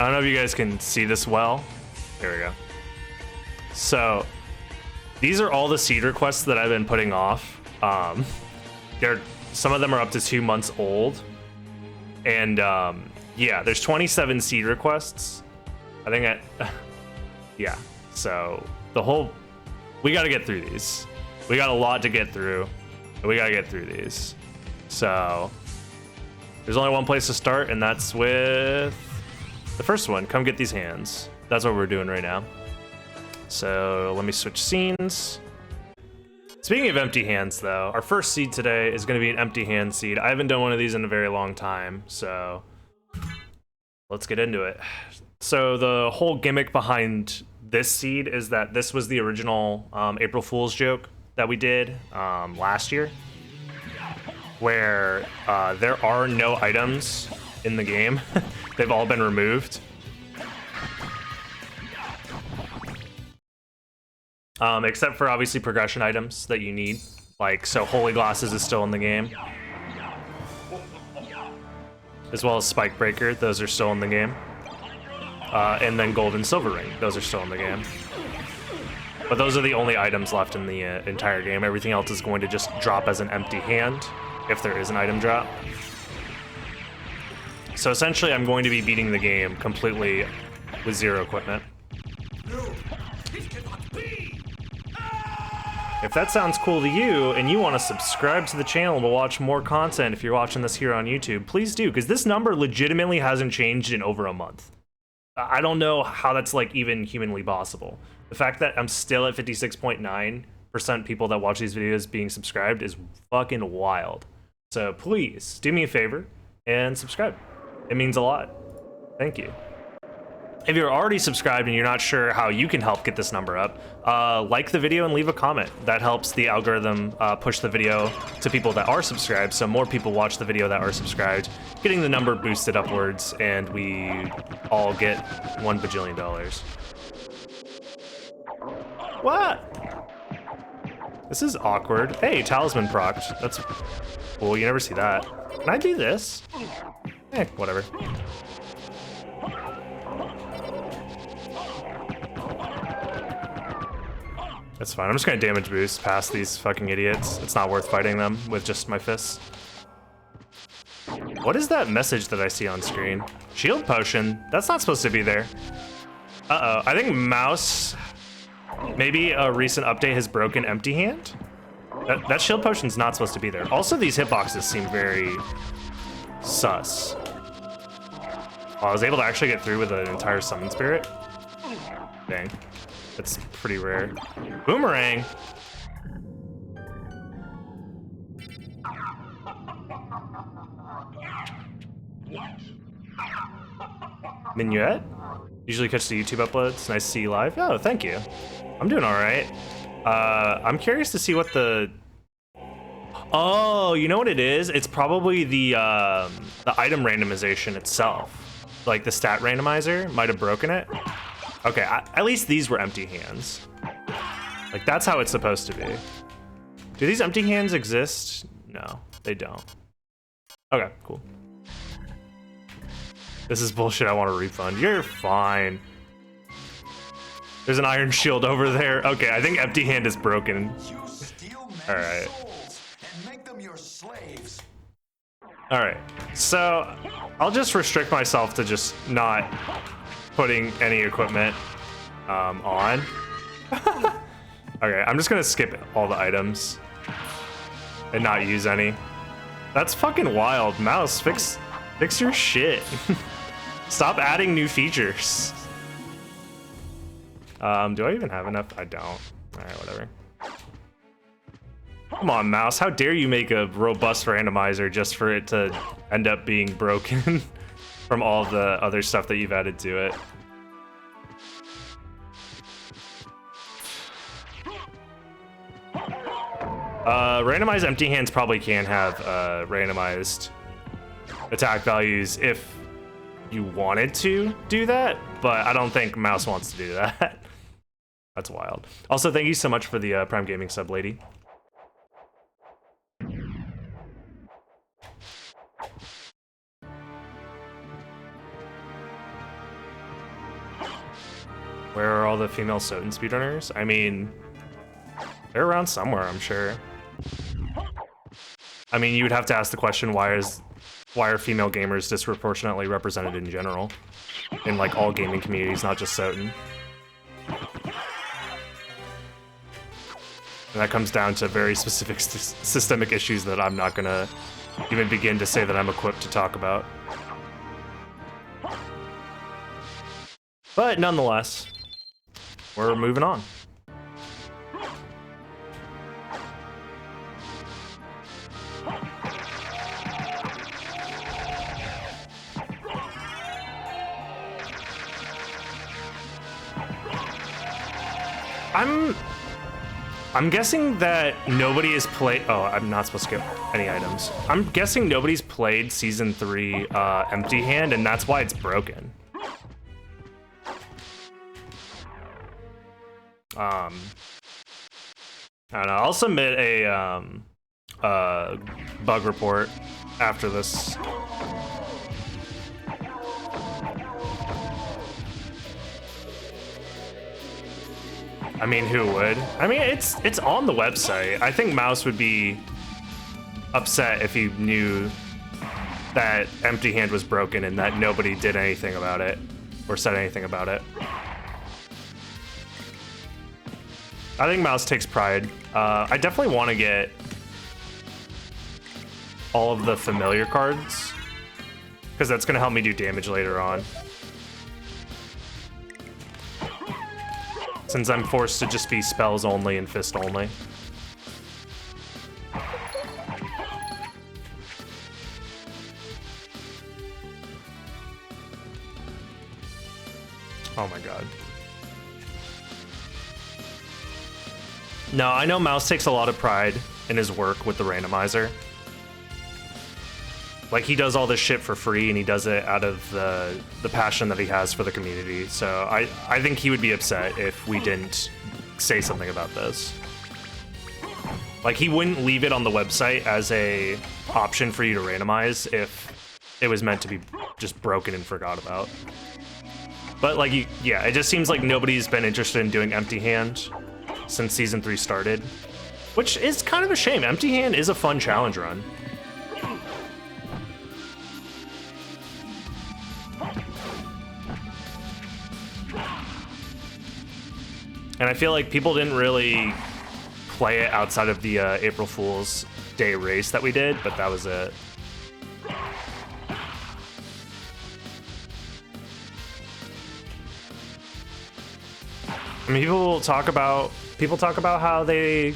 I don't know if you guys can see this well. Here we go. So these are all the seed requests that I've been putting off. Some of them are up to 2 months old. And yeah, there's 27 seed requests. I think yeah. So we got to get through these. We got a lot to get through. And we got to get through these. So there's only one place to start, and that's with the first one. Come get these hands. That's what we're doing right now. So let me switch scenes. Speaking of empty hands, though, our first seed today is going to be an empty hand seed. I haven't done one of these in a very long time, so let's get into it. So the whole gimmick behind this seed is that this was the original April Fool's joke that we did last year, where there are no items in the game. They've all been removed. Except for obviously progression items that you need. Like, so Holy Glasses is still in the game. As well as Spike Breaker, those are still in the game. And then Gold and Silver Ring, those are still in the game. But those are the only items left in the entire game. Everything else is going to just drop as an empty hand, if there is an item drop. So essentially, I'm going to be beating the game completely with zero equipment. If that sounds cool to you, and you want to subscribe to the channel to watch more content if you're watching this here on YouTube, please do, because this number legitimately hasn't changed in over a month. I don't know how that's like even humanly possible. The fact that I'm still at 56.9% people that watch these videos being subscribed is fucking wild. So please do me a favor and subscribe. It means a lot. Thank you. If you're already subscribed and you're not sure how you can help get this number up, like the video and leave a comment. That helps the algorithm push the video to people that are subscribed, so more people watch the video that are subscribed, getting the number boosted upwards, and we all get $1 bajillion. What? This is awkward. Hey, talisman procced. That's cool. You never see that. Can I do this? Whatever. That's fine. I'm just gonna damage boost past these fucking idiots. It's not worth fighting them with just my fists. What is that message that I see on screen? Shield potion? That's not supposed to be there. Uh-oh. I think mouse... Maybe a recent update has broken empty hand? That shield potion's not supposed to be there. Also, these hitboxes seem very sus. Oh, I was able to actually get through with an entire summon spirit. Dang. That's pretty rare. Boomerang! Minuet? Usually catch the YouTube uploads. Nice to see you live. Oh, thank you. I'm doing alright. I'm curious to see what the... Oh, you know what it is? It's probably the item randomization itself. Like the stat randomizer might have broken it. Okay, at least these were empty hands. Like, that's how it's supposed to be. Do these empty hands exist? No, they don't. Okay, cool. This is bullshit. I want a refund. You're fine. There's an iron shield over there. Okay, I think empty hand is broken. All right. All right, so I'll just restrict myself to just not putting any equipment on. Okay, I'm just gonna skip all the items and not use any. That's fucking wild. Mouse, fix your shit. Stop adding new features. Do I even have enough? I don't. All right, whatever. Come on, mouse. How dare you make a robust randomizer just for it to end up being broken from all the other stuff that you've added to it. Randomized empty hands probably can have randomized attack values if you wanted to do that, but I don't think mouse wants to do that. That's wild. Also, thank you so much for the Prime Gaming sub, lady. Where are all the female SotN speedrunners? I mean, they're around somewhere, I'm sure. I mean, you would have to ask the question, why are female gamers disproportionately represented in general? In like all gaming communities, not just SotN. And that comes down to very specific systemic issues that I'm not gonna even begin to say that I'm equipped to talk about. But nonetheless, we're moving on. I'm guessing that nobody has played. Oh, I'm not supposed to get any items. I'm guessing nobody's played Season 3 Empty Hand, and that's why it's broken. I don't know. I'll submit a bug report after this. I mean, who would? I mean, it's on the website. I think Mouse would be upset if he knew that Empty Hand was broken and that nobody did anything about it or said anything about it. I think Mouse takes pride. I definitely want to get all of the familiar cards because that's going to help me do damage later on. Since I'm forced to just be spells only and fist only. Oh my god. No, I know Mouse takes a lot of pride in his work with the randomizer. Like, he does all this shit for free, and he does it out of the passion that he has for the community. So I think he would be upset if we didn't say something about this. Like, he wouldn't leave it on the website as a option for you to randomize if it was meant to be just broken and forgot about. But, like, yeah, it just seems like nobody's been interested in doing Empty Hand since Season 3 started. Which is kind of a shame. Empty Hand is a fun challenge run. And I feel like people didn't really play it outside of the April Fool's Day race that we did, but that was it. I mean, people talk about how they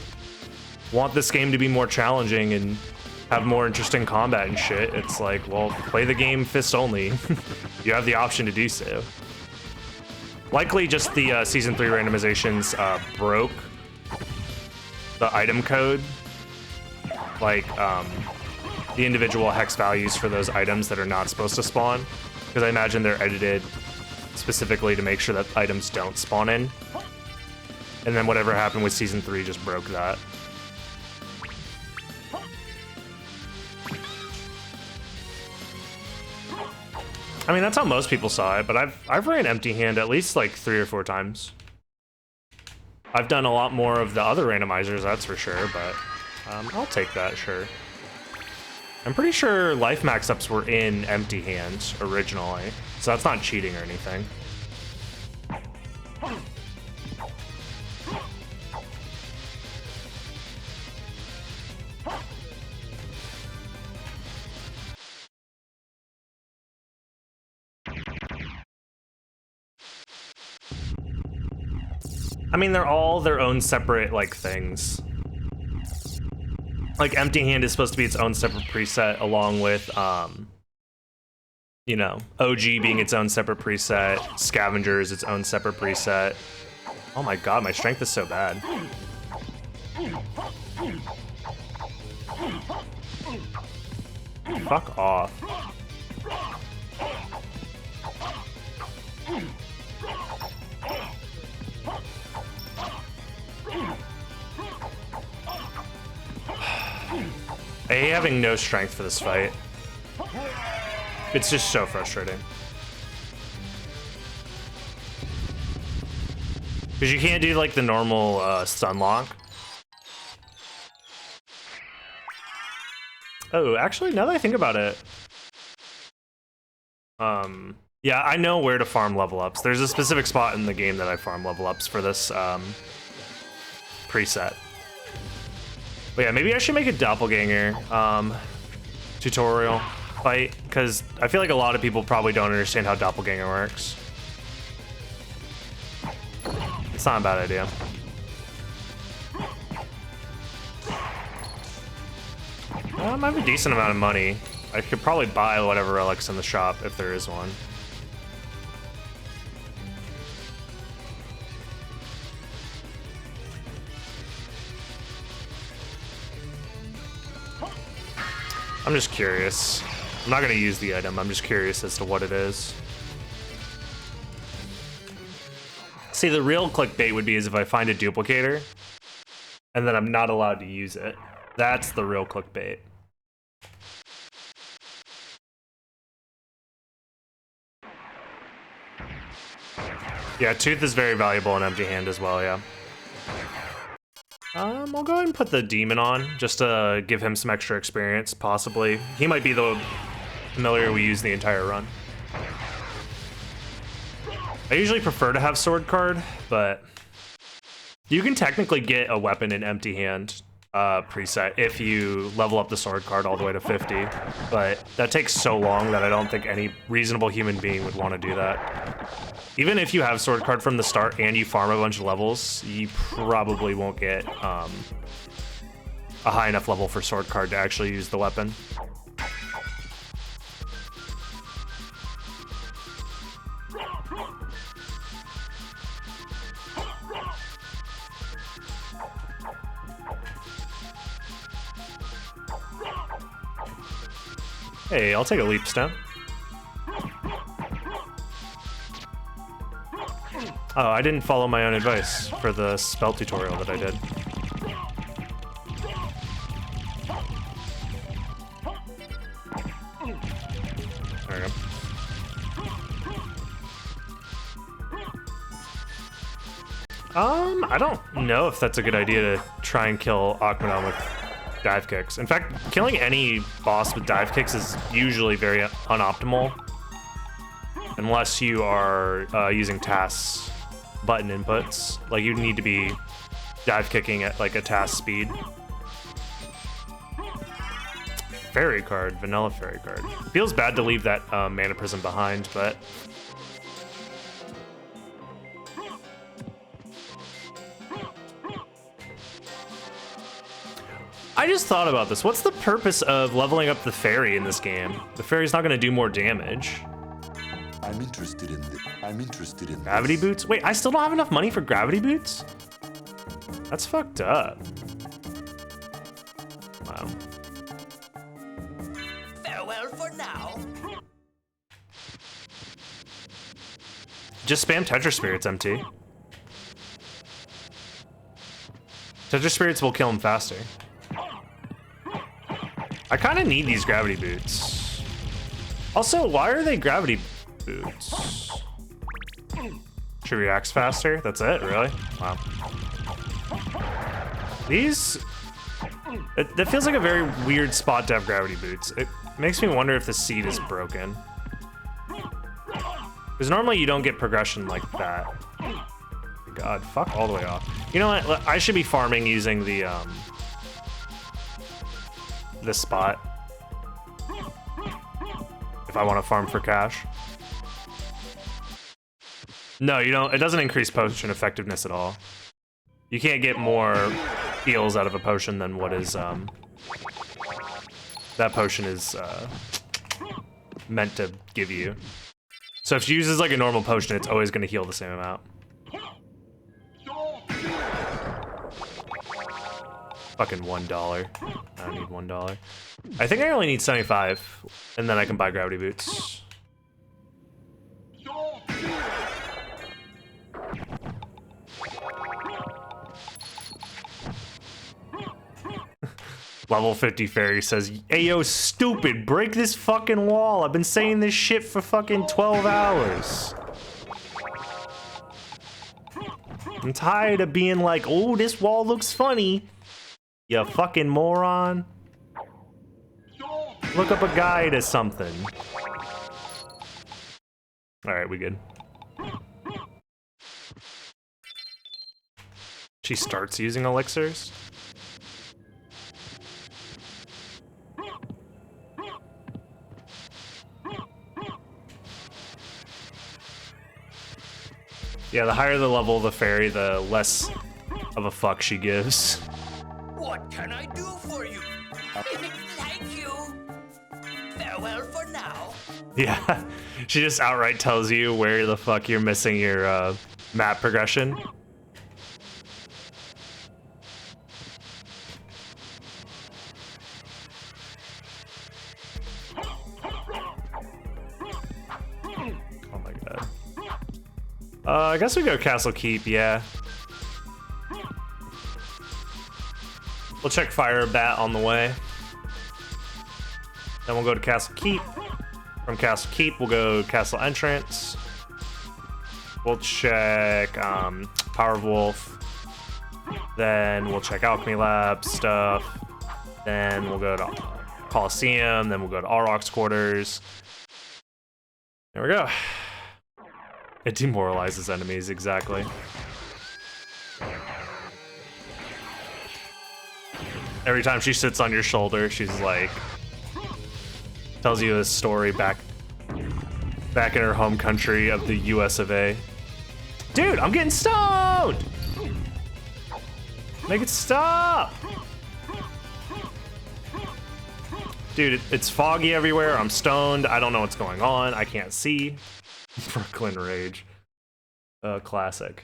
want this game to be more challenging and have more interesting combat and shit. It's like, well, play the game fist only. You have the option to do so. Likely just the Season 3 randomizations broke the item code. Like, the individual hex values for those items that are not supposed to spawn. Because I imagine they're edited specifically to make sure that items don't spawn in. And then whatever happened with Season 3 just broke that. I mean, that's how most people saw it, but I've ran Empty Hand at least like 3 or 4 times. I've done a lot more of the other randomizers, that's for sure, but I'll take that, sure. I'm pretty sure life max ups were in Empty Hand originally, so that's not cheating or anything. I mean, they're all their own separate, like, things. Like, Empty Hand is supposed to be its own separate preset, along with, you know, OG being its own separate preset, Scavenger is its own separate preset. Oh my god, my strength is so bad. Fuck off. I hate having no strength for this fight. It's just so frustrating. Because you can't do like the normal stun lock. Oh, actually, now that I think about it, yeah, I know where to farm level ups. There's a specific spot in the game that I farm level ups for this preset. But yeah, maybe I should make a doppelganger tutorial fight, because I feel like a lot of people probably don't understand how doppelganger works. It's not a bad idea. I have a decent amount of money. I could probably buy whatever relic's in the shop if there is one. I'm just curious. I'm not gonna use the item, I'm just curious as to what it is. See, the real clickbait would be is if I find a duplicator and then I'm not allowed to use it. That's the real clickbait. Yeah, Tooth is very valuable in empty hand as well, yeah. I'll go ahead and put the demon on, just to give him some extra experience, possibly. He might be the familiar we use the entire run. I usually prefer to have sword card, but you can technically get a weapon in empty hand preset if you level up the sword card all the way to 50, but that takes so long that I don't think any reasonable human being would want to do that. Even if you have sword card from the start and you farm a bunch of levels, you probably won't get a high enough level for sword card to actually use the weapon. Hey, I'll take a leap stone. Oh, I didn't follow my own advice for the spell tutorial that I did. There we go. I don't know if that's a good idea to try and kill Akmadon with dive kicks. In fact, killing any boss with dive kicks is usually very unoptimal, unless you are using tasks button inputs. Like, you need to be dive kicking at like a task speed. Fairy card, vanilla fairy card. Feels bad to leave that mana prism behind, but I just thought about this. What's the purpose of leveling up the fairy in this game? The fairy's not going to do more damage. I'm interested in Gravity boots? Wait, I still don't have enough money for gravity boots? That's fucked up. Wow. Farewell for now. Just spam Tetra Spirits, MT. Tetra Spirits will kill him faster. I kind of need these gravity boots. Also, why are they gravity boots? She reacts faster? That's it, really? Wow. These... That feels like a very weird spot to have gravity boots. It makes me wonder if the seed is broken. Because normally you don't get progression like that. God, fuck all the way off. You know what? I should be farming using the, this spot. If I want to farm for cash. No, you don't. It doesn't increase potion effectiveness at all. You can't get more heals out of a potion than what is, that potion is, meant to give you. So if she uses like a normal potion, it's always going to heal the same amount. Fucking $1. I don't need $1. I think I only need 75, and then I can buy gravity boots. Level 50 fairy says, "Hey yo, stupid, break this fucking wall. I've been saying this shit for fucking 12 hours. I'm tired of being like, oh, this wall looks funny. You fucking moron. Look up a guide or something. All right, we good. She starts using elixirs. Yeah, the higher the level of the fairy, the less of a fuck she gives. What can I do for you? Thank you. Farewell for now. Yeah, she just outright tells you where the fuck you're missing your map progression. Oh my god. I guess we go Castle Keep, yeah. We'll check Fire Bat on the way. Then we'll go to Castle Keep. From Castle Keep, we'll go Castle Entrance. We'll check Power of Wolf. Then we'll check Alchemy Lab stuff. Then we'll go to Coliseum. Then we'll go to Auroch's quarters. There we go. It demoralizes enemies, exactly. Every time she sits on your shoulder, she's like, tells you this story back in her home country of the US of A. Dude, I'm getting stoned! Make it stop! Dude, it's foggy everywhere. I'm stoned. I don't know what's going on. I can't see. Brooklyn Rage. Classic.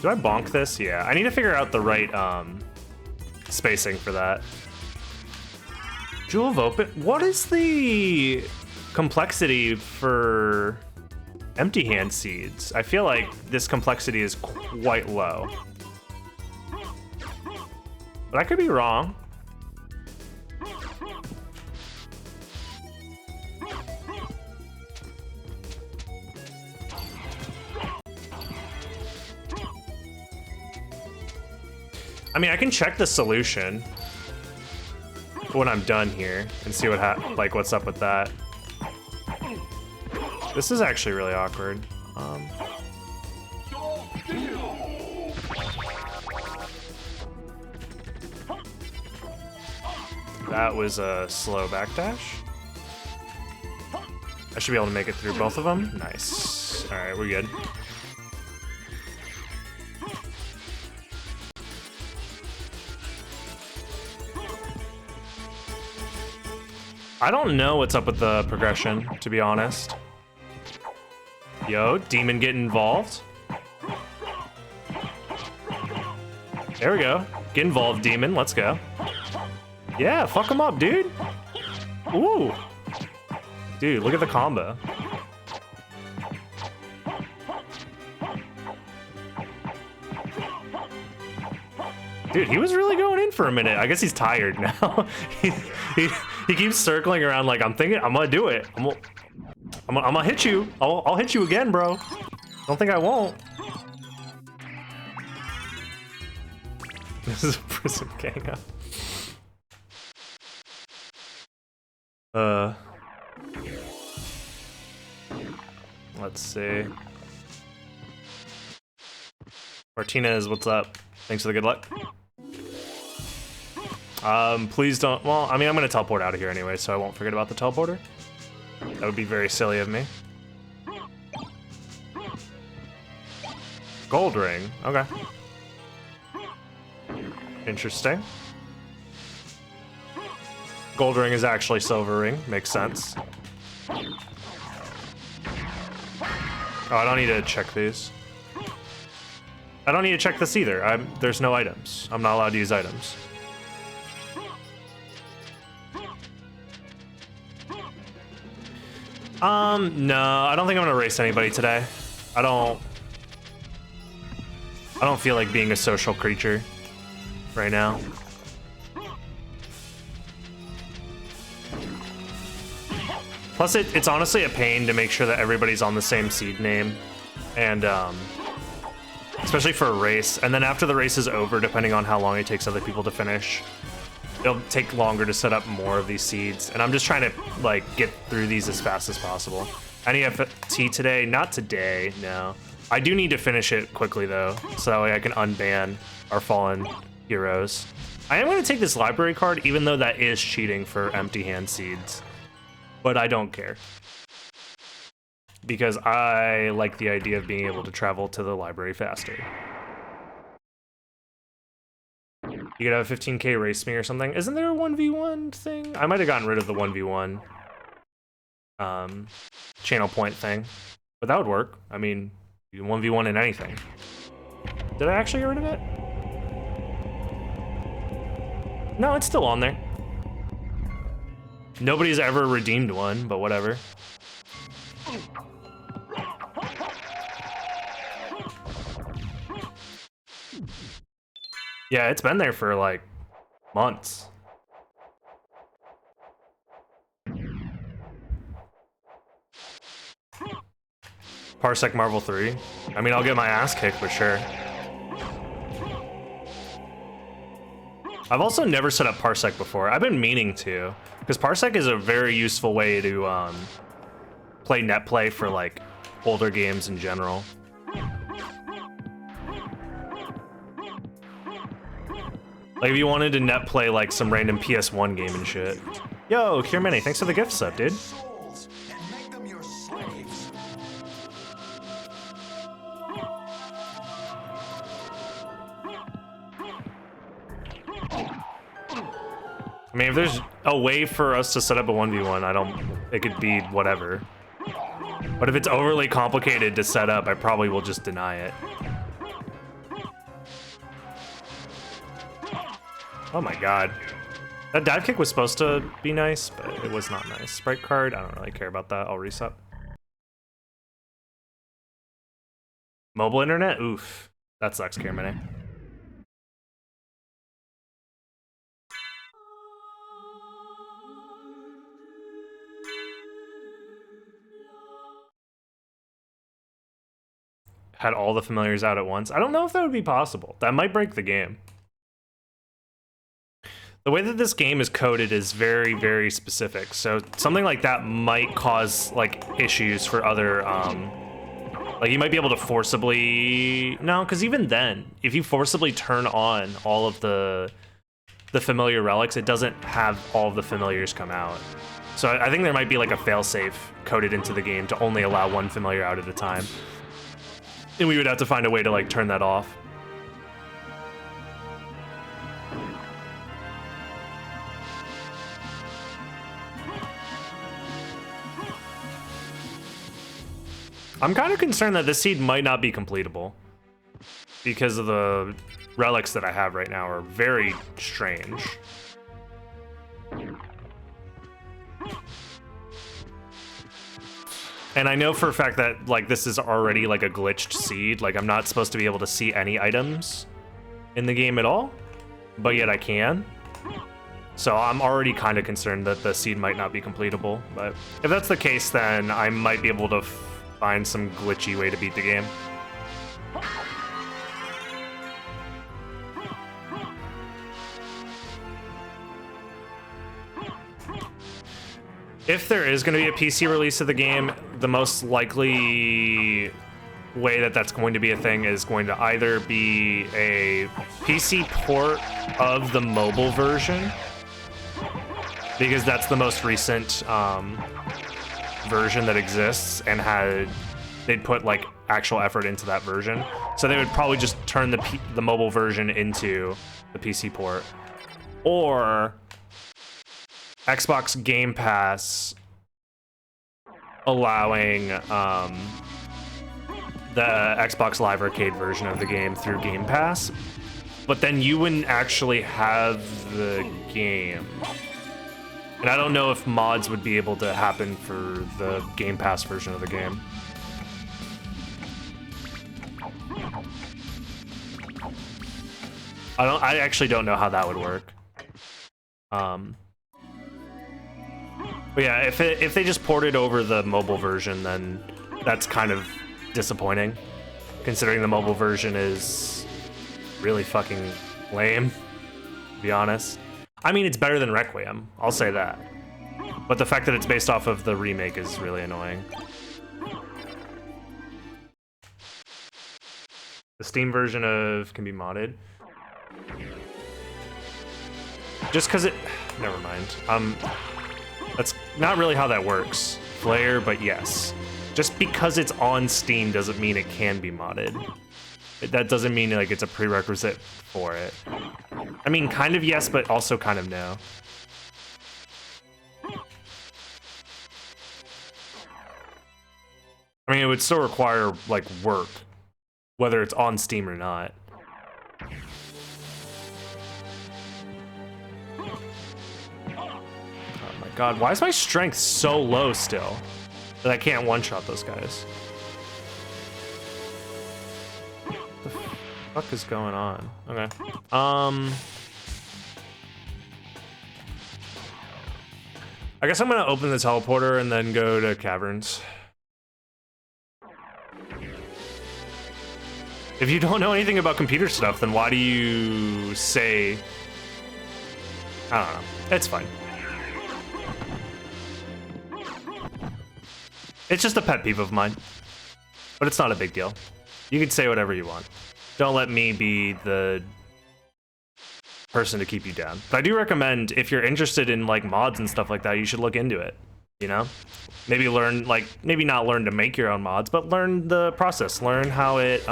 Do I bonk this? Yeah, I need to figure out the right spacing for that. Jewel of Open. What is the complexity for empty hand seeds? I feel like this complexity is quite low. But I could be wrong. I mean, I can check the solution when I'm done here and see what what's up with that. This is actually really awkward. That was a slow backdash. I should be able to make it through both of them. Nice. All right, we're good. I don't know what's up with the progression, to be honest. Yo, demon get involved. There we go. Get involved, demon. Let's go. Yeah, fuck him up, dude. Ooh. Dude, look at the combo. Dude, he was really going in for a minute. I guess he's tired now. he keeps circling around like, I'm gonna do it. I'm gonna hit you. I'll hit you again, bro. Don't think I won't. This is a prison gang up. Let's see. Martinez, what's up? Thanks for the good luck. Please don't. Well, I mean, I'm gonna teleport out of here anyway, so I won't forget about the teleporter. That would be very silly of me. Gold ring. Okay. Interesting. Gold ring is actually silver ring. Makes sense. Oh, I don't need to check these. I don't need to check this either. There's no items. I'm not allowed to use items. No, I don't think I'm gonna race anybody today. I don't feel like being a social creature right now. Plus, it's honestly a pain to make sure that everybody's on the same seed name, and especially for a race. And then after the race is over, depending on how long it takes other people to finish, it'll take longer to set up more of these seeds. And I'm just trying to like get through these as fast as possible. NEFT today? Not today, no. I do need to finish it quickly though, so that way I can unban our fallen heroes. I am going to take this library card, even though that is cheating for empty hand seeds. But I don't care. Because I like the idea of being able to travel to the library faster. You could have a 15k race me or something. Isn't there a 1v1 thing? I might have gotten rid of the 1v1 channel point thing. But that would work. I mean, you can 1v1 in anything. Did I actually get rid of it? No, it's still on there. Nobody's ever redeemed one, but whatever. Yeah, it's been there for like months. Parsec Marvel 3. I mean, I'll get my ass kicked, but sure. I've also never set up Parsec before. I've been meaning to, because Parsec is a very useful way to play net play for like older games in general. Like if you wanted to net play like some random PS1 game and shit. Yo, Kiermany, thanks for the gift sub, dude. Souls and make them your slaves. I mean, if there's a way for us to set up a 1v1, it could be whatever. But if it's overly complicated to set up, I probably will just deny it. Oh my god. That dive kick was supposed to be nice, but it was not nice. Sprite card, I don't really care about that. I'll reset. Mobile internet? Oof. That sucks, Kiermany. Had all the familiars out at once. I don't know if that would be possible. That might break the game. The way that this game is coded is very, very specific. So something like that might cause like issues for other, like you might be able to forcibly, no, because even then, if you forcibly turn on all of the familiar relics, it doesn't have all of the familiars come out. So I think there might be like a failsafe coded into the game to only allow one familiar out at a time. And we would have to find a way to like turn that off. I'm kind of concerned that this seed might not be completable because of the relics that I have right now are very strange. And I know for a fact that like this is already like a glitched seed. Like I'm not supposed to be able to see any items in the game at all, but yet I can. So I'm already kind of concerned that the seed might not be completable. But if that's the case, then I might be able to find some glitchy way to beat the game. If there is going to be a PC release of the game, the most likely way that that's going to be a thing is going to either be a PC port of the mobile version, because that's the most recent version that exists, and they'd put like actual effort into that version. So they would probably just turn the mobile version into the PC port, or Xbox Game Pass allowing the Xbox Live Arcade version of the game through Game Pass, but then you wouldn't actually have the game. And I don't know if mods would be able to happen for the Game Pass version of the game. I actually don't know how that would work. But yeah, if they just ported over the mobile version, then that's kind of disappointing, considering the mobile version is really fucking lame, to be honest. I mean, it's better than Requiem, I'll say that. But the fact that it's based off of the remake is really annoying. The Steam version of can be modded. Just because it... Never mind. That's not really how that works. Flare, but yes. Just because it's on Steam doesn't mean it can be modded. That doesn't mean like it's a prerequisite for it. I mean, kind of yes, but also kind of no. I mean, it would still require like work, whether it's on Steam or not. Oh my god, why is my strength so low still that I can't one-shot those guys? What the fuck is going on? Okay. I guess I'm gonna open the teleporter and then go to caverns. If you don't know anything about computer stuff, then why do you say... I don't know. It's fine. It's just a pet peeve of mine. But it's not a big deal. You can say whatever you want. Don't let me be the person to keep you down. But I do recommend, if you're interested in like mods and stuff like that, you should look into it. You know? Maybe learn, like, maybe not learn to make your own mods, but learn the process. Learn how it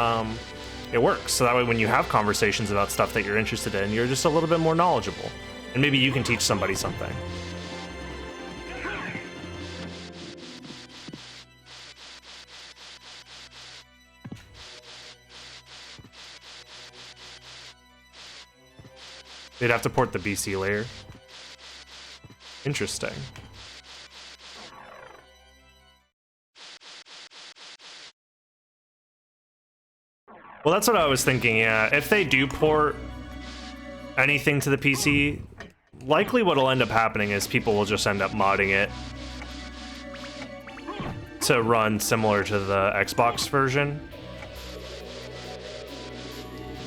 works. So that way when you have conversations about stuff that you're interested in, you're just a little bit more knowledgeable. And maybe you can teach somebody something. They'd have to port the BC layer. Interesting. Well, that's what I was thinking, yeah. If they do port anything to the PC, likely what'll end up happening is people will just end up modding it to run similar to the Xbox version.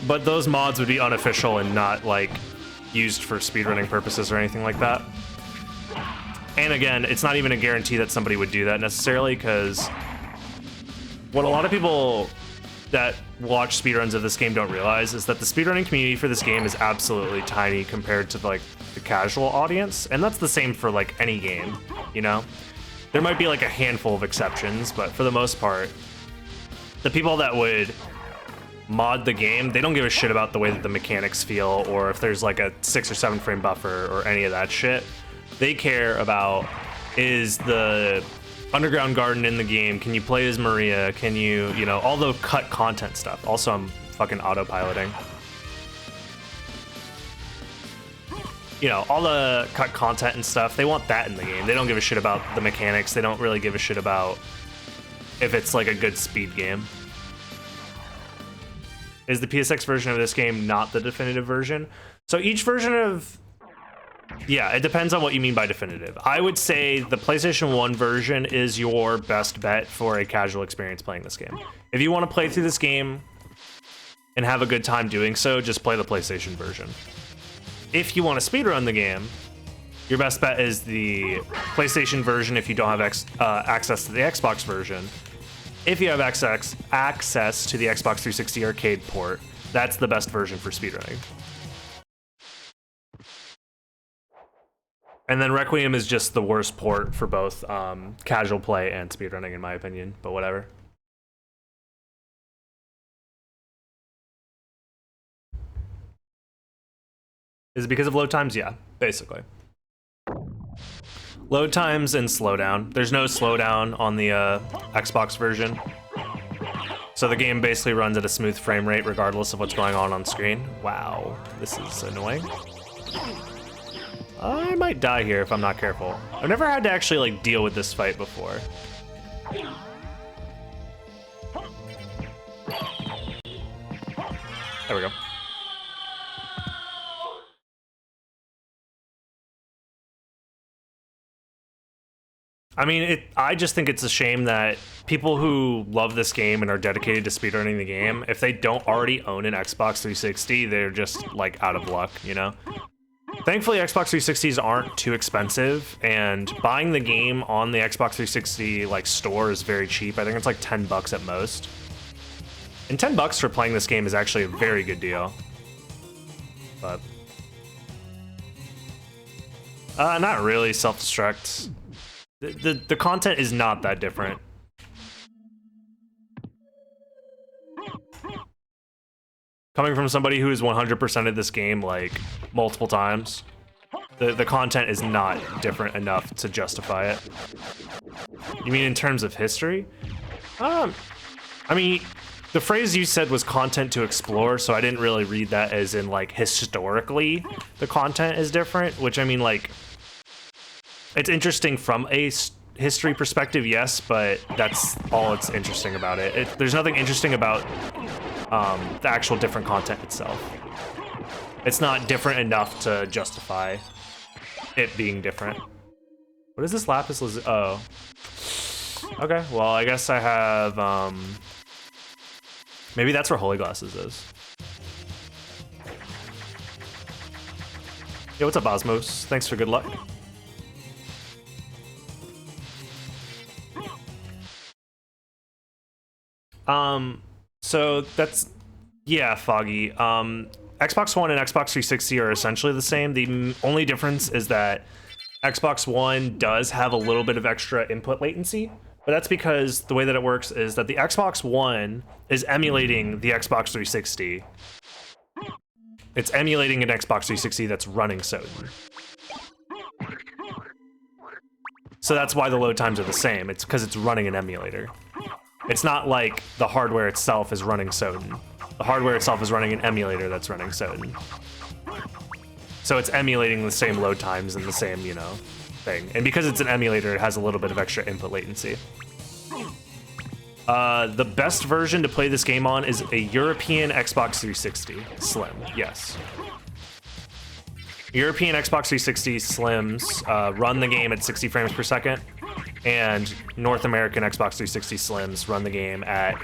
But those mods would be unofficial and not, like, used for speedrunning purposes or anything like that. And again, it's not even a guarantee that somebody would do that necessarily, because what a lot of people that watch speedruns of this game don't realize is that the speedrunning community for this game is absolutely tiny compared to like the casual audience, and that's the same for like any game, you know? There might be like a handful of exceptions, but for the most part, the people that would mod the game, they don't give a shit about the way that the mechanics feel or if there's like a 6 or 7 frame buffer or any of that shit. They care about, is the underground garden in the game, can you play as Maria, can you know, all the cut content stuff. Also, I'm fucking autopiloting. You know, all the cut content and stuff, they want that in the game. They don't give a shit about the mechanics. They don't really give a shit about if it's like a good speed game. Is the PSX version of this game not the definitive version? So each version of... Yeah, it depends on what you mean by definitive. I would say the PlayStation 1 version is your best bet for a casual experience playing this game. If you want to play through this game and have a good time doing so, just play the PlayStation version. If you want to speedrun the game, your best bet is the PlayStation version if you don't have access to the Xbox version. If you have access to the Xbox 360 arcade port, that's the best version for speedrunning. And then Requiem is just the worst port for both casual play and speedrunning, in my opinion, but whatever. Is it because of load times? Yeah, basically. Load times and slowdown. There's no slowdown on the Xbox version. So the game basically runs at a smooth frame rate regardless of what's going on screen. Wow, this is annoying. I might die here if I'm not careful. I've never had to actually like deal with this fight before. There we go. I mean, I just think it's a shame that people who love this game and are dedicated to speedrunning the game, if they don't already own an Xbox 360, they're just like out of luck, you know? Thankfully, Xbox 360s aren't too expensive, and buying the game on the Xbox 360 like store is very cheap. I think it's like $10 at most. And $10 for playing this game is actually a very good deal. But not really. Self-destruct. The content is not that different. Coming from somebody who has 100%ed this game like multiple times, the content is not different enough to justify it. You mean in terms of history? I mean, the phrase you said was content to explore, so I didn't really read that as in like historically the content is different, which I mean like it's interesting from a history perspective, yes, but that's all it's interesting about it. There's nothing interesting about the actual different content itself. It's not different enough to justify it being different. What is this lapis lazuli? Oh. Okay, well, I guess I have, maybe that's where Holy Glasses is. Yo, what's up, Osmos? Thanks for good luck. So that's, yeah, Foggy. Xbox One and Xbox 360 are essentially the same. The only difference is that Xbox One does have a little bit of extra input latency, but that's because the way that it works is that the Xbox One is emulating the Xbox 360. It's emulating an Xbox 360 that's running SotN. So that's why the load times are the same. It's because it's running an emulator. It's not like the hardware itself is running SotN. The hardware itself is running an emulator that's running SotN. So it's emulating the same load times and the same, you know, thing. And because it's an emulator, it has a little bit of extra input latency. The best version to play this game on is a European Xbox 360 Slim, yes. European Xbox 360 Slims run the game at 60 frames per second, and North American Xbox 360 Slims run the game at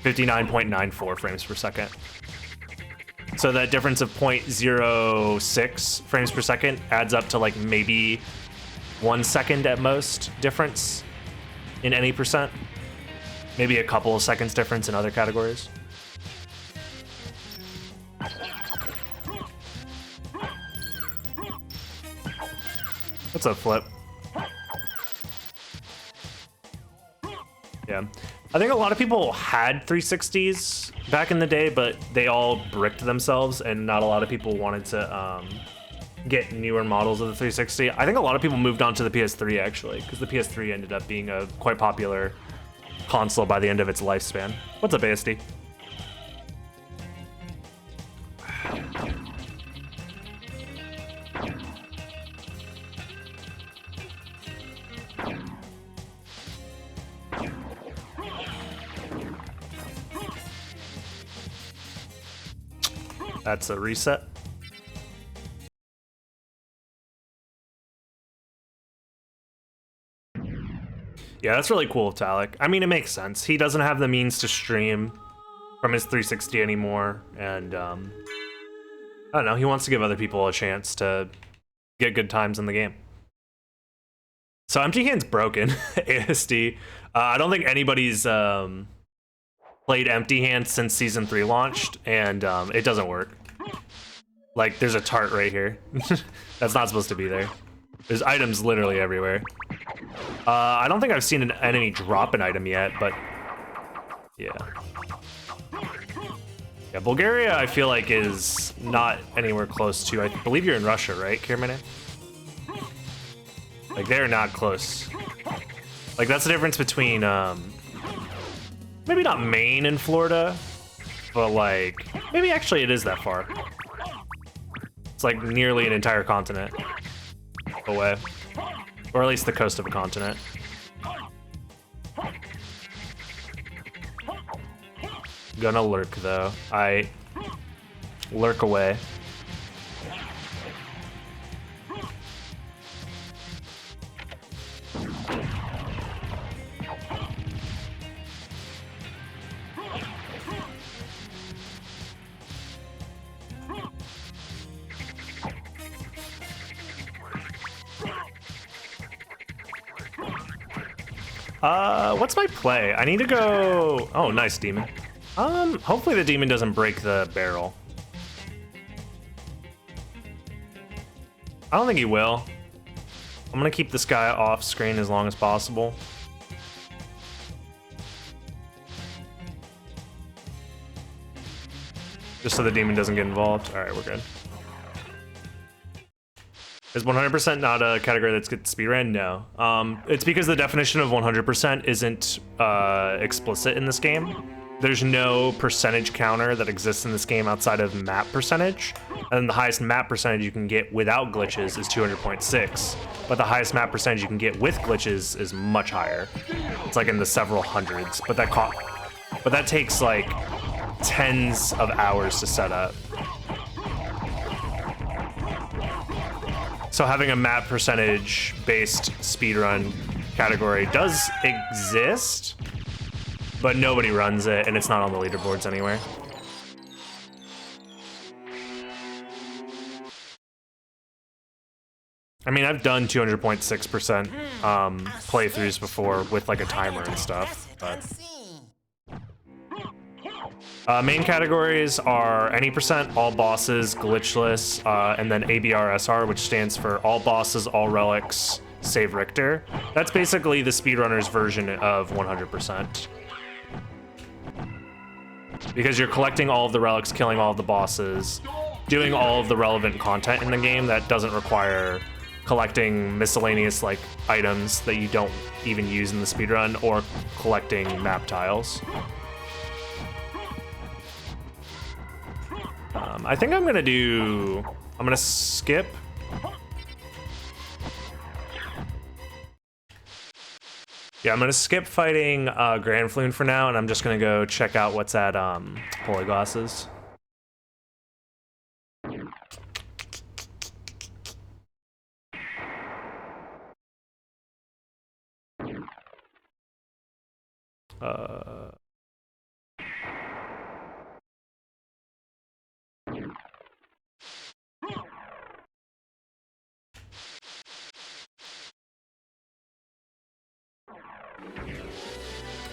59.94 frames per second. So that difference of 0.06 frames per second adds up to like maybe 1 second at most difference in any percent. Maybe a couple of seconds difference in other categories. What's up, Flip? Yeah. I think a lot of people had 360s back in the day, but they all bricked themselves, and not a lot of people wanted to get newer models of the 360. I think a lot of people moved on to the PS3, actually, because the PS3 ended up being a quite popular console by the end of its lifespan. What's up, ASD? That's a reset. Yeah, that's really cool of Talik. I mean, it makes sense. He doesn't have the means to stream from his 360 anymore, and I don't know, he wants to give other people a chance to get good times in the game. So Empty Hand's broken, ASD. I don't think anybody's played Empty Hand since Season 3 launched, and it doesn't work. Like, there's a tart right here. That's not supposed to be there. There's items literally everywhere. I don't think I've seen an enemy drop an item yet, but yeah. Yeah, Bulgaria, I feel like, is not anywhere close to. I believe you're in Russia, right, Kirmane? Like, they're not close. Like, that's the difference between, maybe not Maine and Florida, but, like, maybe actually it is that far. It's, like, nearly an entire continent away. Or at least the coast of a continent. Gonna lurk, though. I lurk away. What's my play? I need to go... Oh, nice, demon. Hopefully the demon doesn't break the barrel. I don't think he will. I'm gonna keep this guy off screen as long as possible. Just so the demon doesn't get involved. All right, we're good. Is 100% not a category that's good speedrun? No. It's because the definition of 100% isn't explicit in this game. There's no percentage counter that exists in this game outside of map percentage. And the highest map percentage you can get without glitches is 200.6. But the highest map percentage you can get with glitches is much higher. It's like in the several hundreds. But that takes like tens of hours to set up. So having a map percentage based speedrun category does exist, but nobody runs it and it's not on the leaderboards anywhere. I mean, I've done 200.6% playthroughs before with like a timer and stuff, but main categories are any percent, all bosses, glitchless, and then ABRSR, which stands for all bosses, all relics, save Richter. That's basically the speedrunner's version of 100%. Because you're collecting all of the relics, killing all of the bosses, doing all of the relevant content in the game that doesn't require collecting miscellaneous like items that you don't even use in the speedrun, or collecting map tiles. I think I'm gonna skip. Yeah, I'm gonna skip fighting Grand Floon for now, and I'm just gonna go check out what's at Holy Glasses.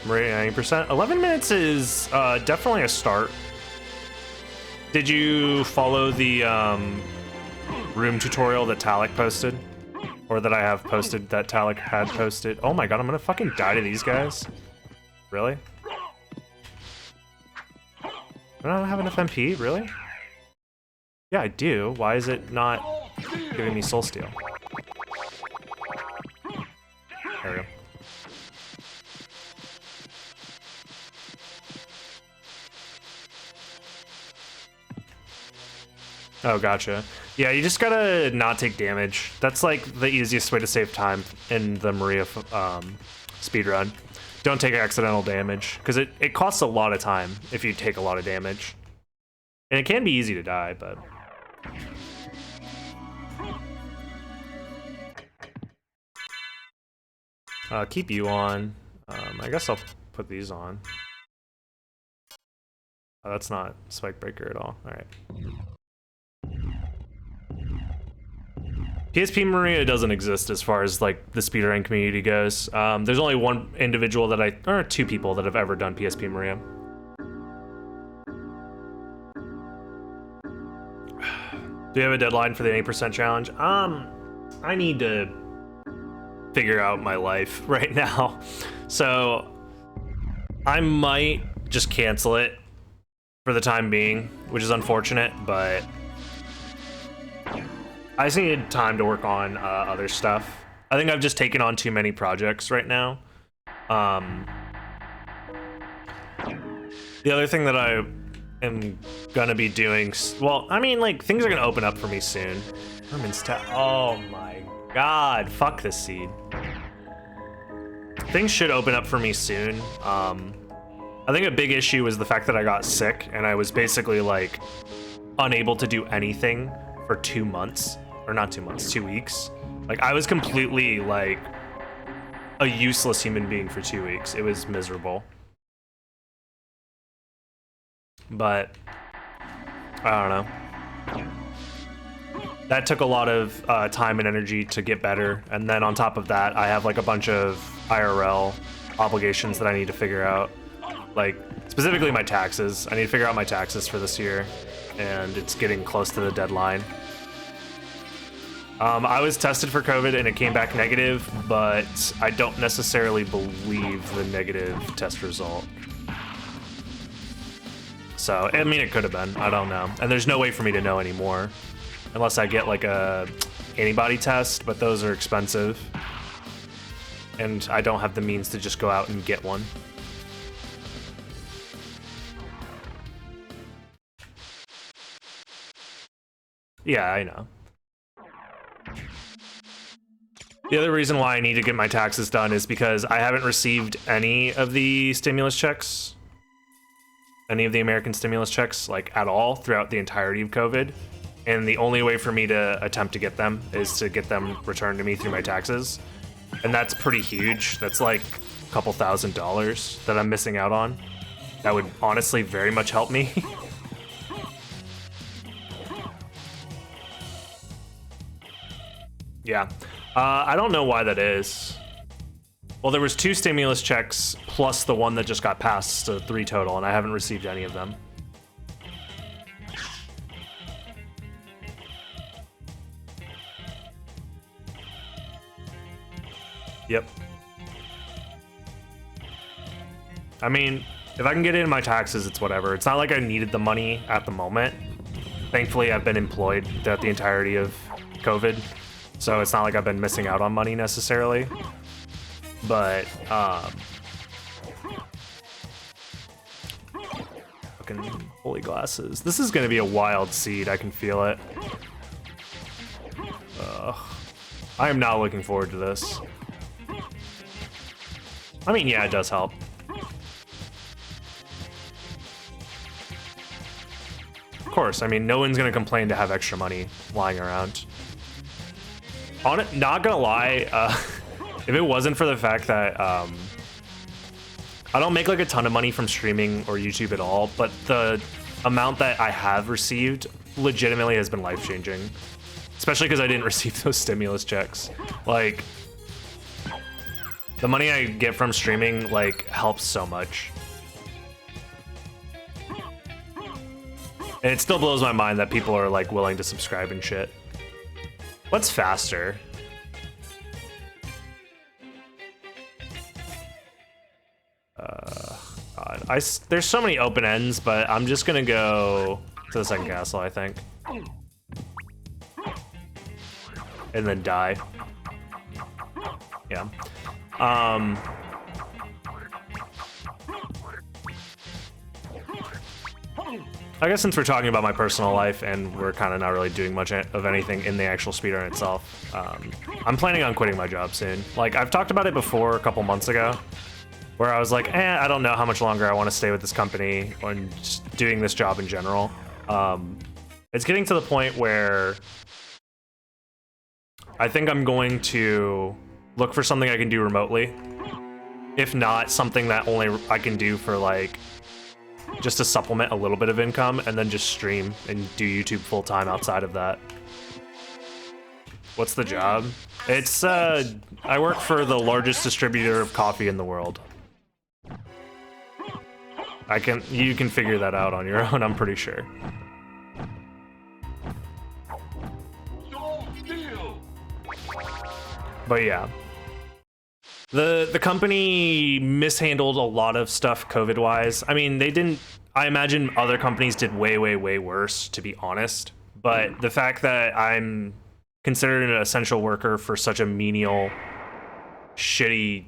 We're at 90%. 11 minutes is definitely a start. Did you follow the room tutorial that Talik posted? Or that I have posted, that Talik had posted? Oh my god, I'm gonna fucking die to these guys. Really? Do I not have enough MP? Really? Yeah, I do. Why is it not giving me soul steal? There we go. Oh, gotcha. Yeah, you just gotta not take damage. That's like the easiest way to save time in the Maria speedrun. Don't take accidental damage, because it costs a lot of time if you take a lot of damage. And it can be easy to die, but... keep you on. I guess I'll put these on. Oh, that's not Spike Breaker at all. Alright. PSP Maria doesn't exist as far as like the speedrun community goes. There's only one individual that or two people that have ever done PSP Maria. Do you have a deadline for the 80% challenge? I need to figure out my life right now. So I might just cancel it for the time being, which is unfortunate, but I just needed time to work on other stuff. I think I've just taken on too many projects right now. The other thing that I am gonna be doing, well, I mean, like, things are gonna open up for me soon. Oh my god, fuck this seed. Things should open up for me soon. I think a big issue was the fact that I got sick and I was basically like unable to do anything for 2 months. Or not 2 months, 2 weeks. Like, I was completely, like, a useless human being for 2 weeks. It was miserable. But, I don't know. That took a lot of time and energy to get better. And then on top of that, I have, like, a bunch of IRL obligations that I need to figure out. Like, specifically my taxes. I need to figure out my taxes for this year, and it's getting close to the deadline. I was tested for COVID and it came back negative, but I don't necessarily believe the negative test result. So, I mean, it could have been. I don't know. And there's no way for me to know anymore. Unless I get like a antibody test, but those are expensive. And I don't have the means to just go out and get one. Yeah, I know. The other reason why I need to get my taxes done is because I haven't received any of the stimulus checks, any of the American stimulus checks, like at all throughout the entirety of COVID. And the only way for me to attempt to get them is to get them returned to me through my taxes. And that's pretty huge. That's like a couple $1,000s that I'm missing out on. That would honestly very much help me. Yeah. I don't know why that is. Well, there was 2 stimulus checks plus the one that just got passed, so 3 total, and I haven't received any of them. Yep. I mean, if I can get it in my taxes, it's whatever. It's not like I needed the money at the moment. Thankfully, I've been employed throughout the entirety of COVID. So it's not like I've been missing out on money necessarily, but fucking holy glasses. This is gonna be a wild seed. I can feel it. I am not looking forward to this. I mean, yeah, it does help. Of course, I mean, no one's gonna complain to have extra money lying around. On it, not gonna lie, if it wasn't for the fact that I don't make like a ton of money from streaming or YouTube at all, but the amount that I have received legitimately has been life-changing, especially because I didn't receive those stimulus checks. Like, the money I get from streaming like helps so much, and it still blows my mind that people are like willing to subscribe and shit. What's faster? God. There's so many open ends, but I'm just gonna go to the second castle, I think. And then die. Yeah. I guess since we're talking about my personal life and we're kind of not really doing much of anything in the actual speedrun itself, I'm planning on quitting my job soon. Like, I've talked about it before a couple months ago, where I was like, I don't know how much longer I want to stay with this company and just doing this job in general. It's getting to the point where I think I'm going to look for something I can do remotely. If not, something that only I can do for like, just to supplement a little bit of income, and then just stream and do YouTube full time outside of that. What's the job? It's, I work for the largest distributor of coffee in the world. You can figure that out on your own, I'm pretty sure. But yeah. The company mishandled a lot of stuff COVID-wise. I mean, they didn't... I imagine other companies did way, way, way worse, to be honest. But the fact that I'm considered an essential worker for such a menial, shitty,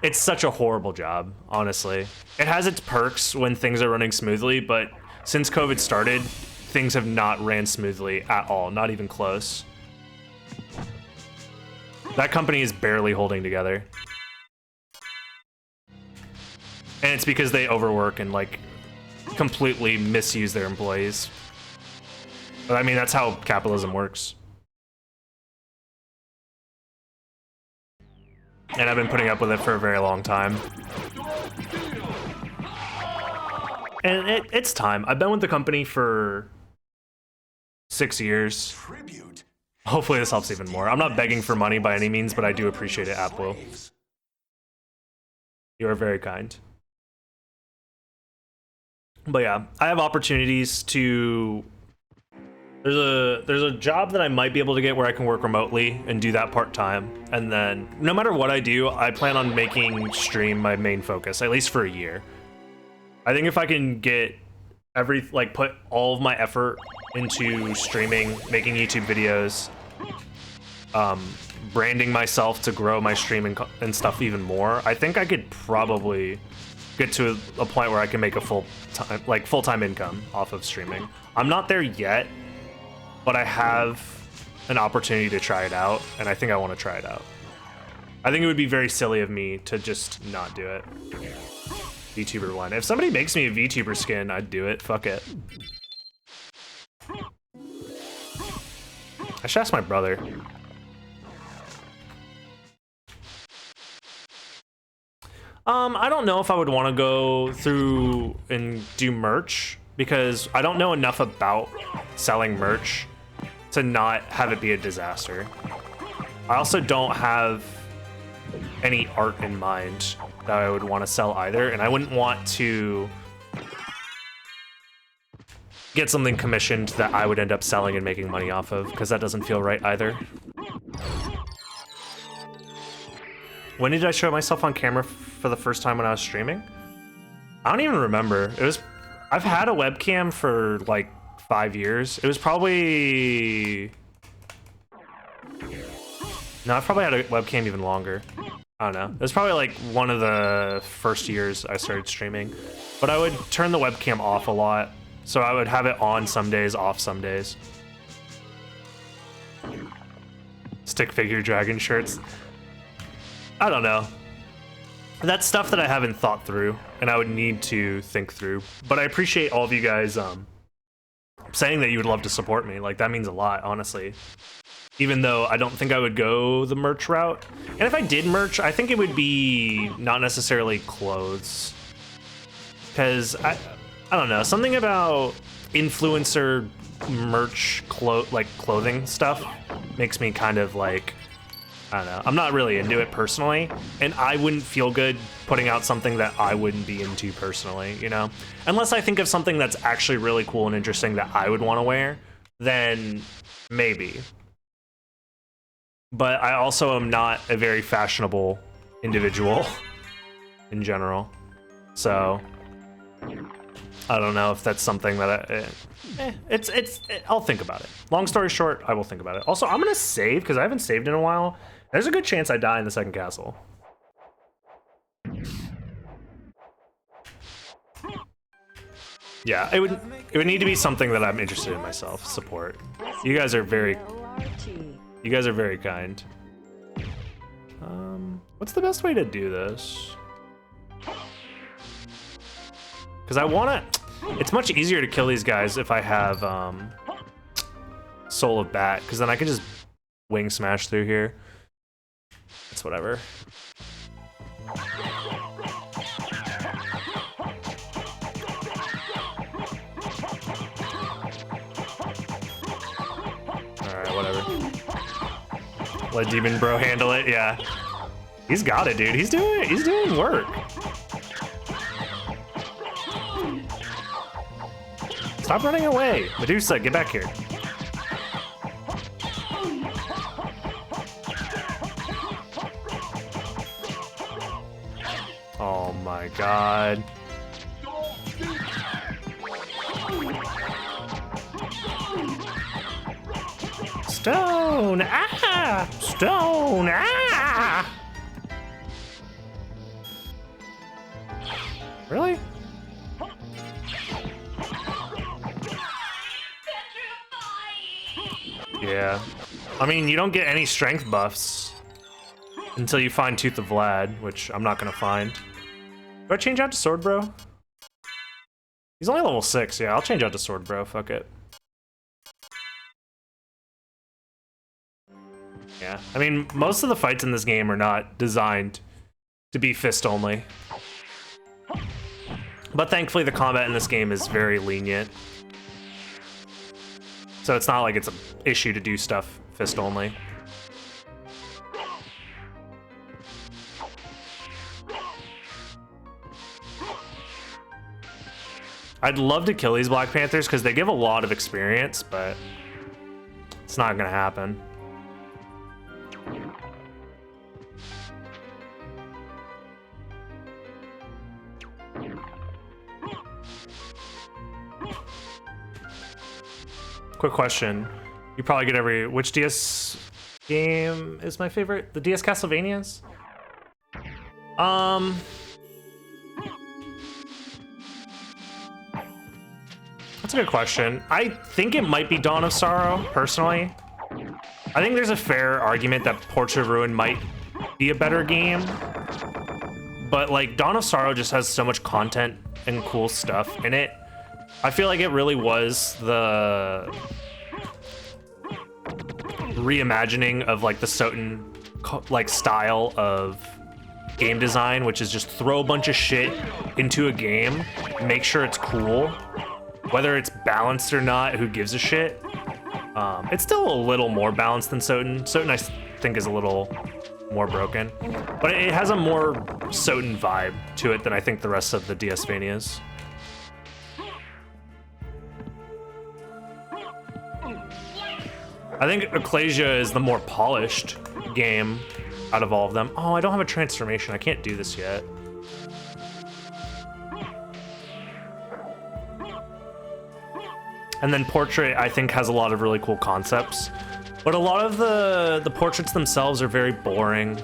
it's such a horrible job, honestly. It has its perks when things are running smoothly, but since COVID started, things have not ran smoothly at all, not even close. That company is barely holding together. And it's because they overwork and like completely misuse their employees. But I mean, that's how capitalism works. And I've been putting up with it for a very long time. And it's time. I've been with the company for 6 years. Tribute. Hopefully this helps even more. I'm not begging for money by any means, but I do appreciate it, Apple. You are very kind. But yeah, I have opportunities to... There's a job that I might be able to get where I can work remotely and do that part-time. And then no matter what I do, I plan on making stream my main focus, at least for a year. I think if I can get put all of my effort into streaming, making YouTube videos, branding myself to grow my stream and stuff even more, I think I could probably get to a point where I can make a full-time income off of streaming. I'm not there yet, but I have an opportunity to try it out, and I think I want to try it out. I think it would be very silly of me to just not do it. VTuber 1. If somebody makes me a VTuber skin, I'd do it. Fuck it. I should ask my brother. I don't know if I would want to go through and do merch, because I don't know enough about selling merch to not have it be a disaster. I also don't have any art in mind that I would want to sell either, and I wouldn't want to get something commissioned that I would end up selling and making money off of, because that doesn't feel right either. When did I show myself on camera for the first time when I was streaming? I don't even remember. I've had a webcam for like 5 years. It was probably... No, I've probably had a webcam even longer. I don't know. It was probably like one of the first years I started streaming. But I would turn the webcam off a lot. So I would have it on some days, off some days. Stick figure dragon shirts. I don't know. That's stuff that I haven't thought through, and I would need to think through. But I appreciate all of you guys saying that you would love to support me. Like, that means a lot, honestly. Even though I don't think I would go the merch route. And if I did merch, I think it would be not necessarily clothes. Because, I don't know, something about influencer merch, clothing stuff makes me kind of like... I don't know. I'm not really into it personally, and I wouldn't feel good putting out something that I wouldn't be into personally, you know? Unless I think of something that's actually really cool and interesting that I would want to wear, then maybe. But I also am not a very fashionable individual in general. So I don't know if that's something that I'll think about it. Long story short, I will think about it. Also, I'm gonna save because I haven't saved in a while. There's a good chance I die in the second castle. Yeah, it would need to be something that I'm interested in myself. Support. You guys are very kind. What's the best way to do this? Because I wanna. It's much easier to kill these guys if I have Soul of Bat, because then I can just wing smash through here. It's whatever. Alright, whatever. Let Demon Bro handle it, yeah. He's got it, dude. He's doing work. Stop running away. Medusa, get back here. Oh my god. Stone! Ah! Stone! Ah! Really? Yeah. I mean, you don't get any strength buffs until you find Tooth of Vlad, which I'm not gonna find. Do I change out to Sword Bro? He's only level 6, yeah, I'll change out to Sword Bro, fuck it. Yeah, I mean, most of the fights in this game are not designed to be fist only. But thankfully the combat in this game is very lenient. So it's not like it's an issue to do stuff fist only. I'd love to kill these Black Panthers because they give a lot of experience, but it's not gonna happen. Quick question. You probably get which DS game is my favorite? The DS Castlevanias? That's a good question. I think it might be Dawn of Sorrow, personally. I think there's a fair argument that Portrait of Ruin might be a better game. But like Dawn of Sorrow just has so much content and cool stuff in it. I feel like it really was the reimagining of like the SotN like style of game design, which is just throw a bunch of shit into a game, make sure it's cool. Whether it's balanced or not, who gives a shit? It's still a little more balanced than SotN. SotN, I think, is a little more broken. But it has a more SotN vibe to it than I think the rest of the DSvanias. I think Ecclesia is the more polished game out of all of them. Oh, I don't have a transformation. I can't do this yet. And then Portrait, I think, has a lot of really cool concepts. But a lot of the portraits themselves are very boring.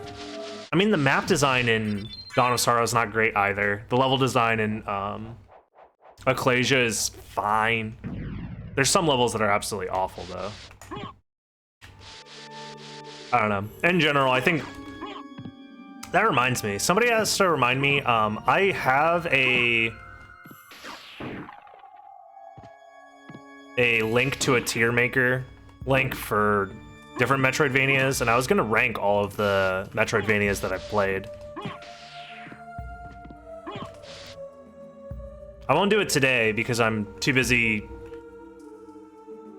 I mean, the map design in Dawn of Sorrow is not great either. The level design in Ecclesia is fine. There's some levels that are absolutely awful, though. I don't know. In general, I think... That reminds me. Somebody has to remind me. I have a link to a tier maker link for different Metroidvanias, and I was gonna rank all of the Metroidvanias that I've played. I won't do it today because I'm too busy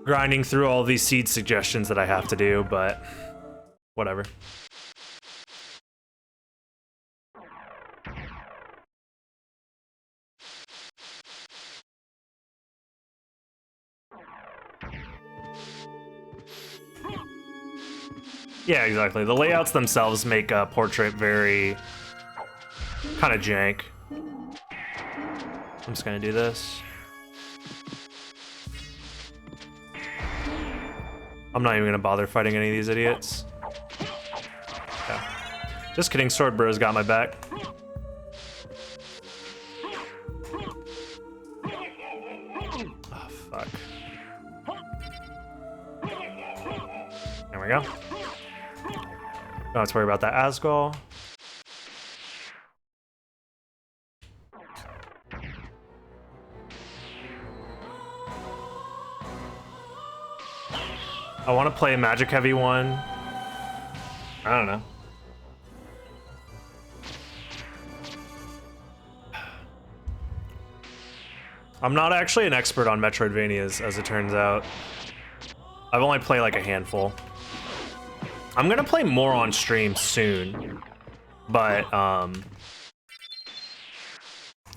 grinding through all these seed suggestions that I have to do, but whatever. Yeah, exactly. The layouts themselves make Portrait very kind of jank. I'm just gonna do this. I'm not even gonna bother fighting any of these idiots. Yeah. Just kidding, Sword Bros got my back. Oh, fuck. There we go. Don't have to worry about that Asgol. I want to play a magic heavy one. I don't know. I'm not actually an expert on Metroidvanias, as it turns out. I've only played like a handful. I'm gonna play more on stream soon, but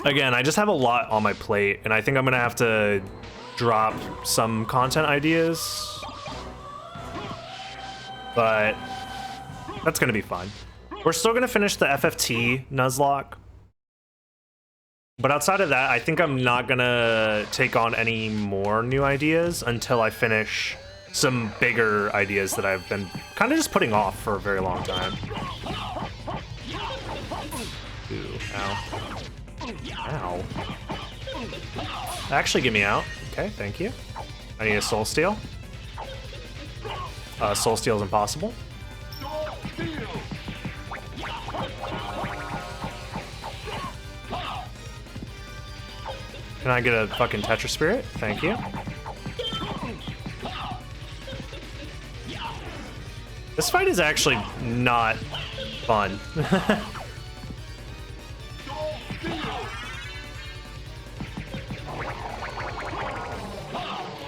again, I just have a lot on my plate, and I think I'm gonna have to drop some content ideas, but that's gonna be fun. We're still gonna finish the FFT Nuzlocke, but outside of that, I think I'm not gonna take on any more new ideas until I finish some bigger ideas that I've been kind of just putting off for a very long time. Ooh, ow. Ow. Actually, get me out. Okay, thank you. I need a soul steal. Soul steal is impossible. Can I get a fucking Tetra Spirit? Thank you. This fight is actually not fun.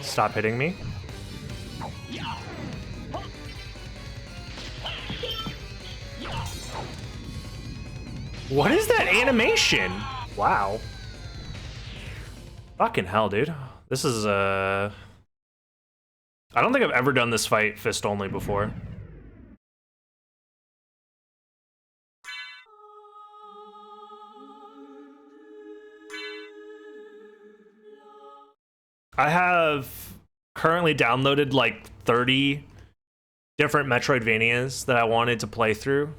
Stop hitting me. What is that animation? Wow. Fucking hell, dude. This is, I don't think I've ever done this fight fist only before. I have currently downloaded like 30 different Metroidvanias that I wanted to play through.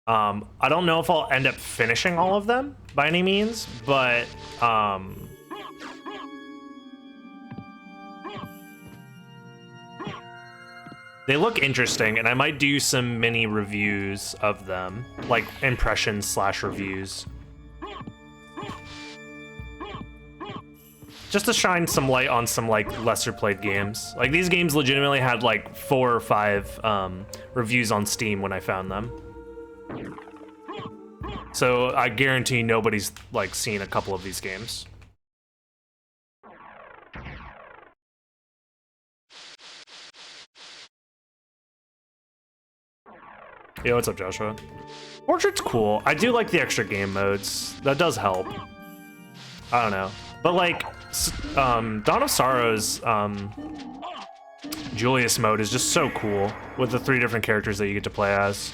I don't know if I'll end up finishing all of them by any means, but they look interesting, and I might do some mini reviews of them, like impressions / reviews. Just to shine some light on some like lesser played games. Like these games legitimately had like 4 or 5 reviews on Steam when I found them. So I guarantee nobody's like seen a couple of these games. Yo, what's up, Joshua? Portrait's cool. I do like the extra game modes. That does help. I don't know. But like, Dawn of Sorrow's Julius mode is just so cool with the 3 different characters that you get to play as.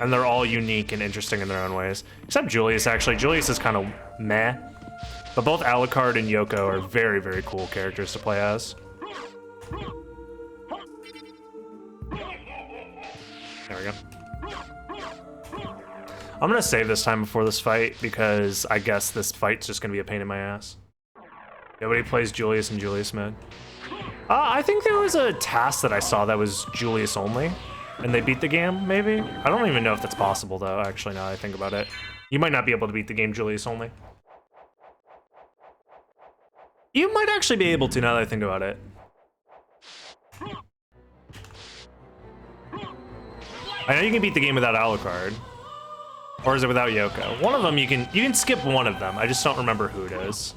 And they're all unique and interesting in their own ways. Except Julius, actually. Julius is kind of meh. But both Alucard and Yoko are very, very cool characters to play as. There we go. I'm gonna save this time before this fight because I guess this fight's just gonna be a pain in my ass. Nobody plays Julius in Julius mode. I think there was a task that I saw that was Julius only, and they beat the game, maybe? I don't even know if that's possible, though, actually, now that I think about it. You might not be able to beat the game Julius only. You might actually be able to, now that I think about it. I know you can beat the game without Alucard. Or is it without Yoko? One of them you can skip one of them. I just don't remember who it is.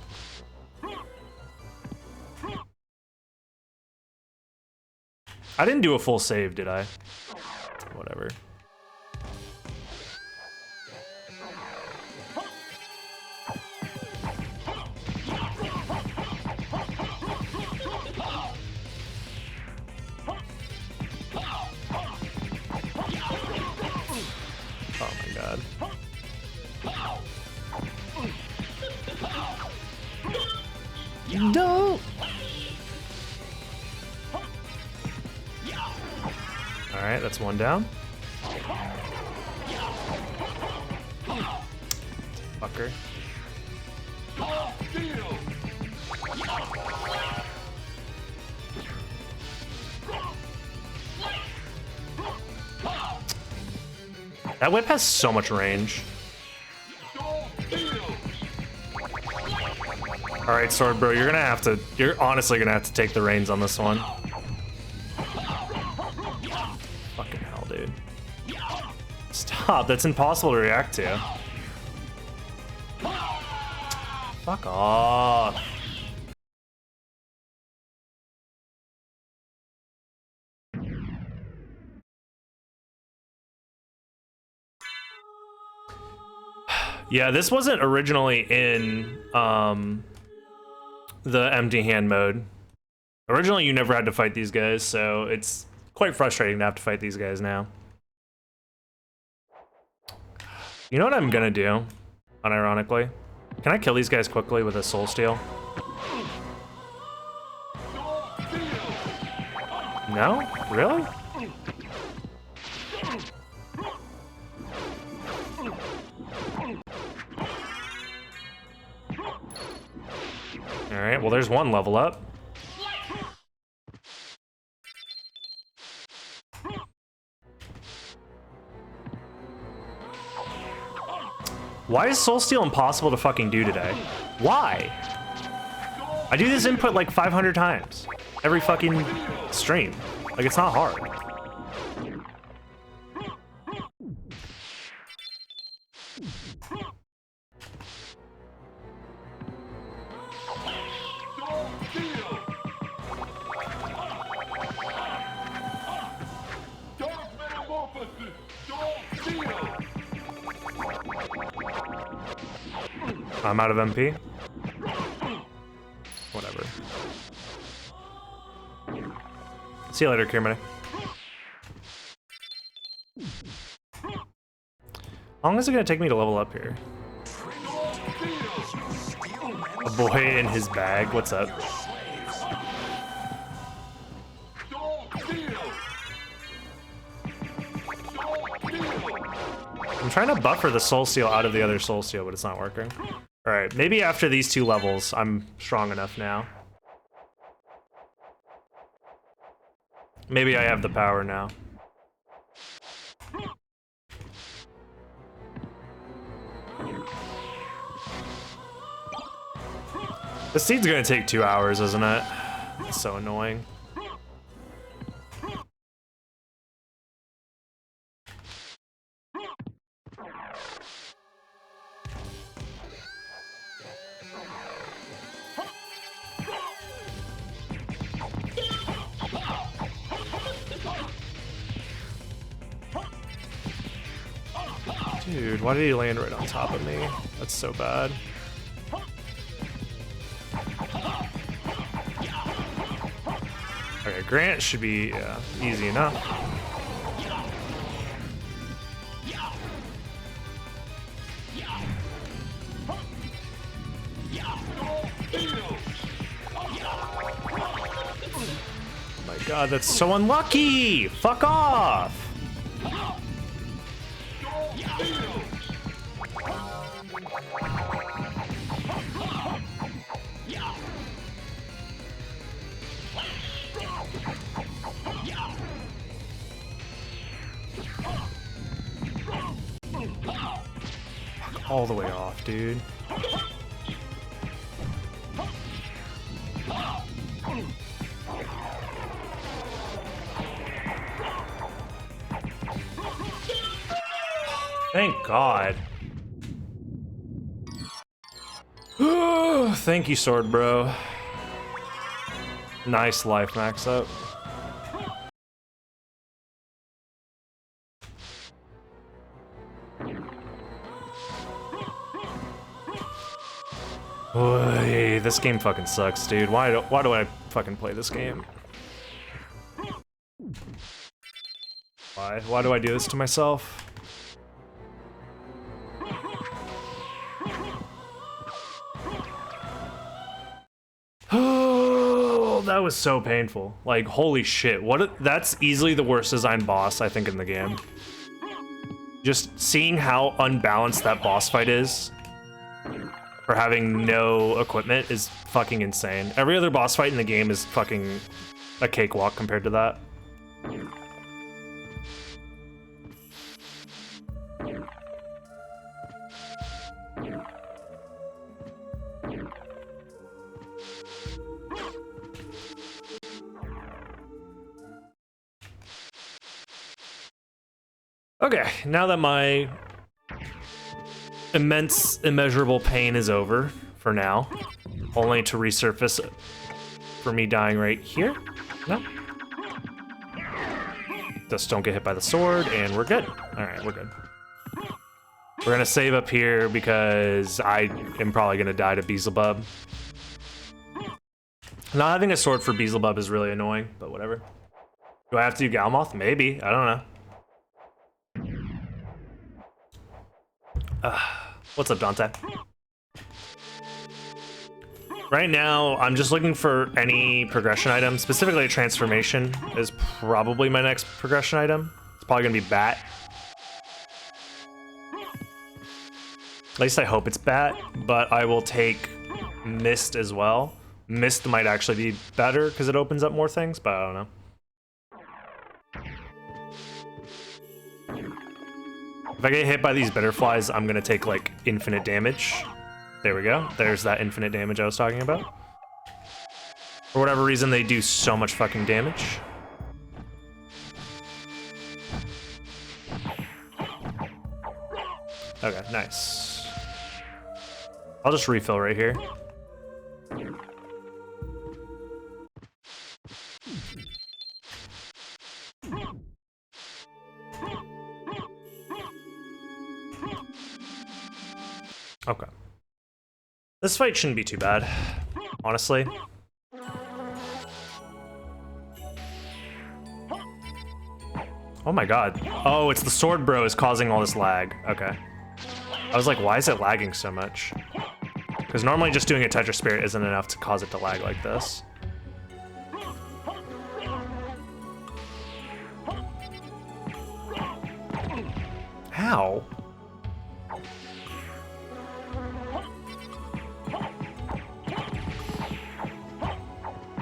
I didn't do a full save, did I? Whatever. Oh my god. No! Alright, that's one down. Fucker. That whip has so much range. Alright, Sword Bro, you're honestly gonna have to take the reins on this one. Fucking hell, dude. Stop, that's impossible to react to. Fuck off. Yeah, this wasn't originally in the empty hand mode. Originally, you never had to fight these guys, so it's quite frustrating to have to fight these guys now. You know what I'm gonna do, unironically? Can I kill these guys quickly with a soul steal? No? Really? Alright, well there's one level up. Why is Soul Steal impossible to fucking do today? Why? I do this input like 500 times. Every fucking stream. Like, it's not hard. I'm out of MP. Whatever. See you later, Kirmany. How long is it gonna take me to level up here? A boy in his bag. What's up? I'm trying to buffer the soul seal out of the other soul seal, but it's not working. All right, maybe after these 2 levels, I'm strong enough now. Maybe I have the power now. The seed's gonna take 2 hours, isn't it? It's so annoying. Dude, why did he land right on top of me? That's so bad. Okay, Grant should be easy enough. Oh my god, that's so unlucky! Fuck off! All the way off, dude. Thank God. Thank you, sword bro. Nice life max up. Oy, this game fucking sucks, dude. Why do I fucking play this game? Why do I do this to myself? Oh, that was so painful. Like, holy shit. That's easily the worst designed boss, I think, in the game. Just seeing how unbalanced that boss fight is for having no equipment is fucking insane. Every other boss fight in the game is fucking a cakewalk compared to that. Okay, now that my immeasurable pain is over, for now, only to resurface for me dying right here. No. Just don't get hit by the sword, and we're good. All right, we're good. We're gonna save up here because I am probably gonna die to Beelzebub. Not having a sword for Beelzebub is really annoying, but whatever. Do I have to do Galmoth? Maybe, I don't know. What's up, Dante? Right now, I'm just looking for any progression item. Specifically, a transformation is probably my next progression item. It's probably gonna be Bat. At least I hope it's Bat, but I will take Mist as well. Mist might actually be better because it opens up more things, but I don't know. If I get hit by these butterflies, I'm gonna take like infinite damage. There we go. There's that infinite damage I was talking about. For whatever reason, they do so much fucking damage. Okay, nice. I'll just refill right here. Okay. This fight shouldn't be too bad, honestly. Oh my god. Oh, it's the sword bro is causing all this lag. Okay. I was like, why is it lagging so much? Because normally just doing a Tetra Spirit isn't enough to cause it to lag like this. Ow.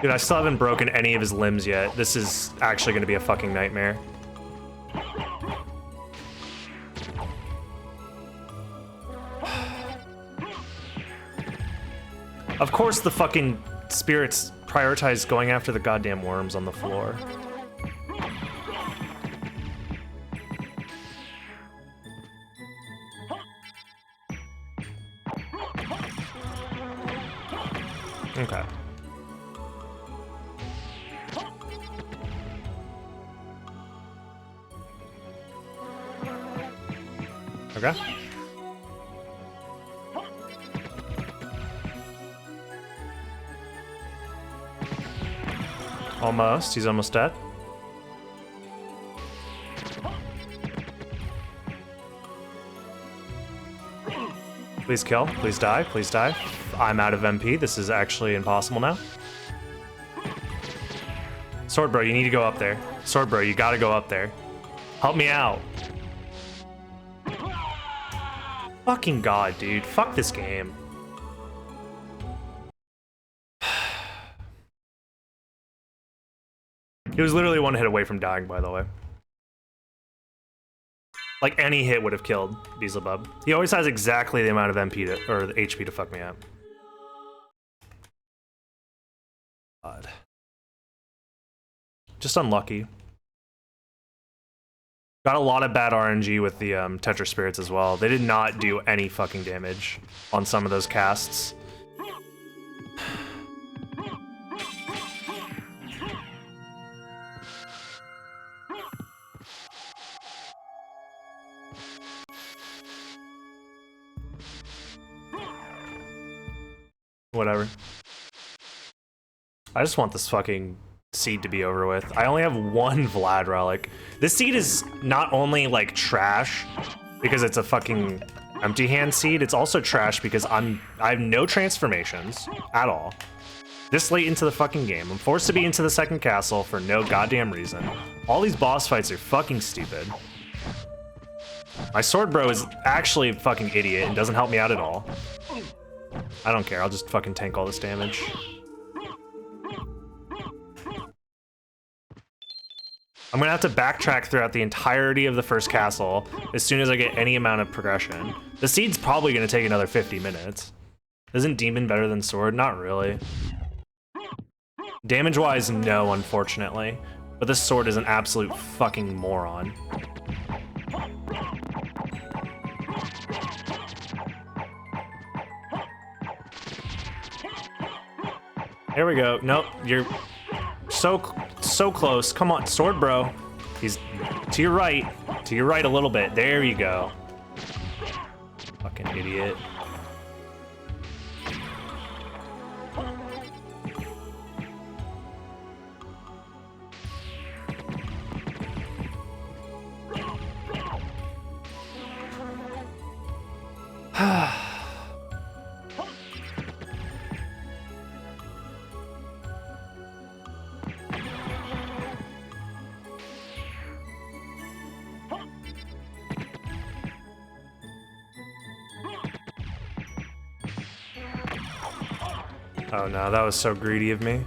Dude, I still haven't broken any of his limbs yet. This is actually going to be a fucking nightmare. Of course the fucking spirits prioritize going after the goddamn worms on the floor. Okay. Okay. Almost. He's almost dead. Please kill. Please die. Please die. I'm out of MP. This is actually impossible now. Sword bro, you need to go up there. Sword bro, you gotta go up there. Help me out. Fucking god, dude. Fuck this game. He was literally one hit away from dying, by the way. Like, any hit would have killed Beelzebub. He always has exactly the amount of MP to, or the HP to fuck me up. God. Just unlucky. Got a lot of bad RNG with the Tetra Spirits as well. They did not do any fucking damage on some of those casts. Whatever. I just want this fucking seed to be over with. I only have one Vlad relic. This seed is not only like trash because it's a fucking empty hand seed, it's also trash because I have no transformations at all. This late into the fucking game, I'm forced to be into the second castle for no goddamn reason. All these boss fights are fucking stupid. My sword bro is actually a fucking idiot and doesn't help me out at all. I don't care, I'll just fucking tank all this damage. I'm gonna have to backtrack throughout the entirety of the first castle as soon as I get any amount of progression. The seed's probably gonna take another 50 minutes. Isn't Demon better than Sword? Not really. Damage-wise, no, unfortunately. But this Sword is an absolute fucking moron. There we go. Nope, you're so close. Come on, sword bro. He's to your right a little bit. There you go. Fucking idiot. Oh no, that was so greedy of me.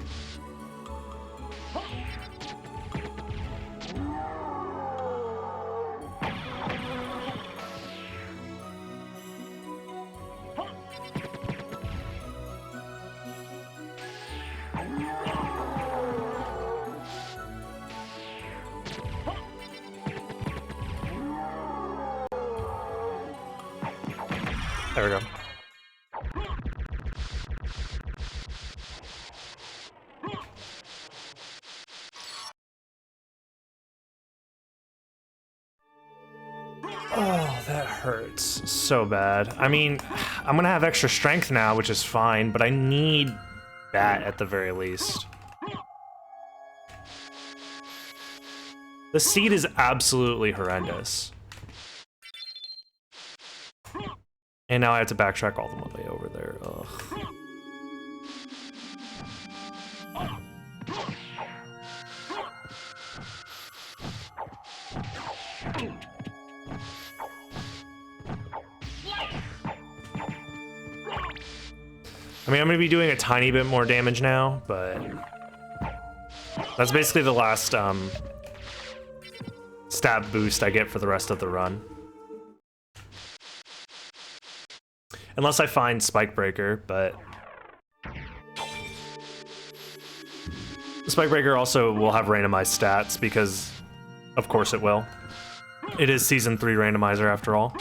There we go. Oh, that hurts so bad. I mean, I'm gonna have extra strength now, which is fine, but I need that at the very least. The seed is absolutely horrendous. And now I have to backtrack all the way over there. Ugh. I mean, I'm gonna be doing a tiny bit more damage now, but that's basically the last stab boost I get for the rest of the run. Unless I find Spike Breaker, but Spike Breaker also will have randomized stats because, of course, it will. It is Season 3 randomizer after all.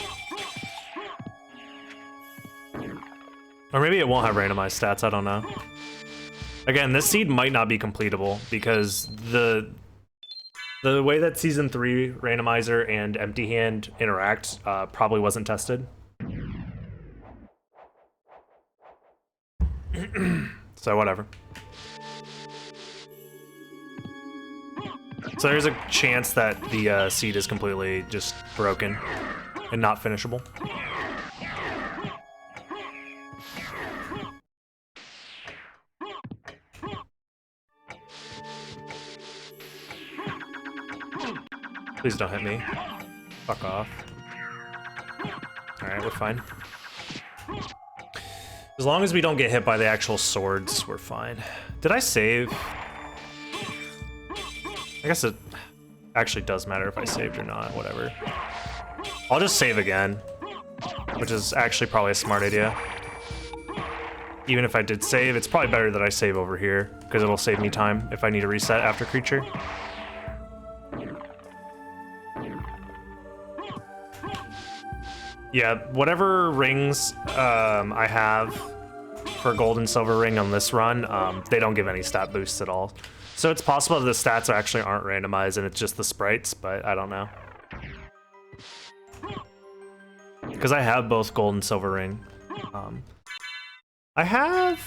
Or maybe it won't have randomized stats, I don't know. Again, this seed might not be completable because the way that Season 3 randomizer and Empty Hand interact probably wasn't tested. So whatever. So there's a chance that the seed is completely just broken and not finishable. Please don't hit me. Fuck off. Alright, we're fine. As long as we don't get hit by the actual swords, we're fine. Did I save? I guess it actually does matter if I saved or not, whatever. I'll just save again, which is actually probably a smart idea. Even if I did save, it's probably better that I save over here, because it'll save me time if I need to reset after creature. Yeah, whatever rings I have for gold and silver ring on this run, they don't give any stat boosts at all. So it's possible the stats actually aren't randomized and it's just the sprites, but I don't know. Because I have both gold and silver ring. I have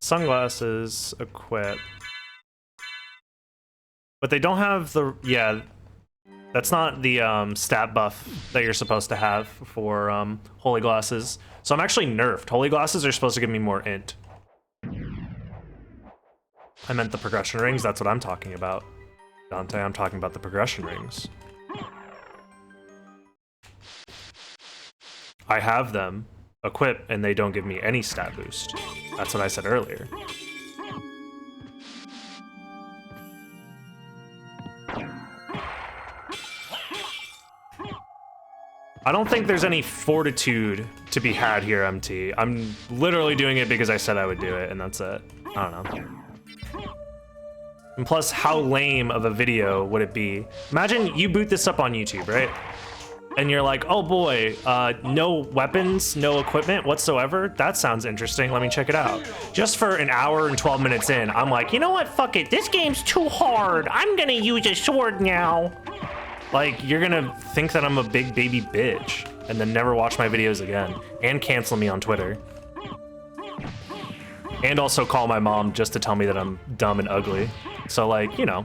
sunglasses equipped. But they don't have the, yeah, that's not the stat buff that you're supposed to have for holy glasses. So I'm actually nerfed. Holy glasses are supposed to give me more int. I meant the progression rings, that's what I'm talking about. Dante, I'm talking about the progression rings. I have them equipped and they don't give me any stat boost. That's what I said earlier. I don't think there's any fortitude to be had here, MT. I'm literally doing it because I said I would do it, and that's it. I don't know. And plus, how lame of a video would it be? Imagine you boot this up on YouTube, right? And you're like, oh boy, no weapons, no equipment whatsoever? That sounds interesting, let me check it out. Just for an hour and 12 minutes in, I'm like, you know what, fuck it, this game's too hard. I'm gonna use a sword now. Like, you're gonna think that I'm a big baby bitch and then never watch my videos again and cancel me on Twitter. And also call my mom just to tell me that I'm dumb and ugly. So like, you know.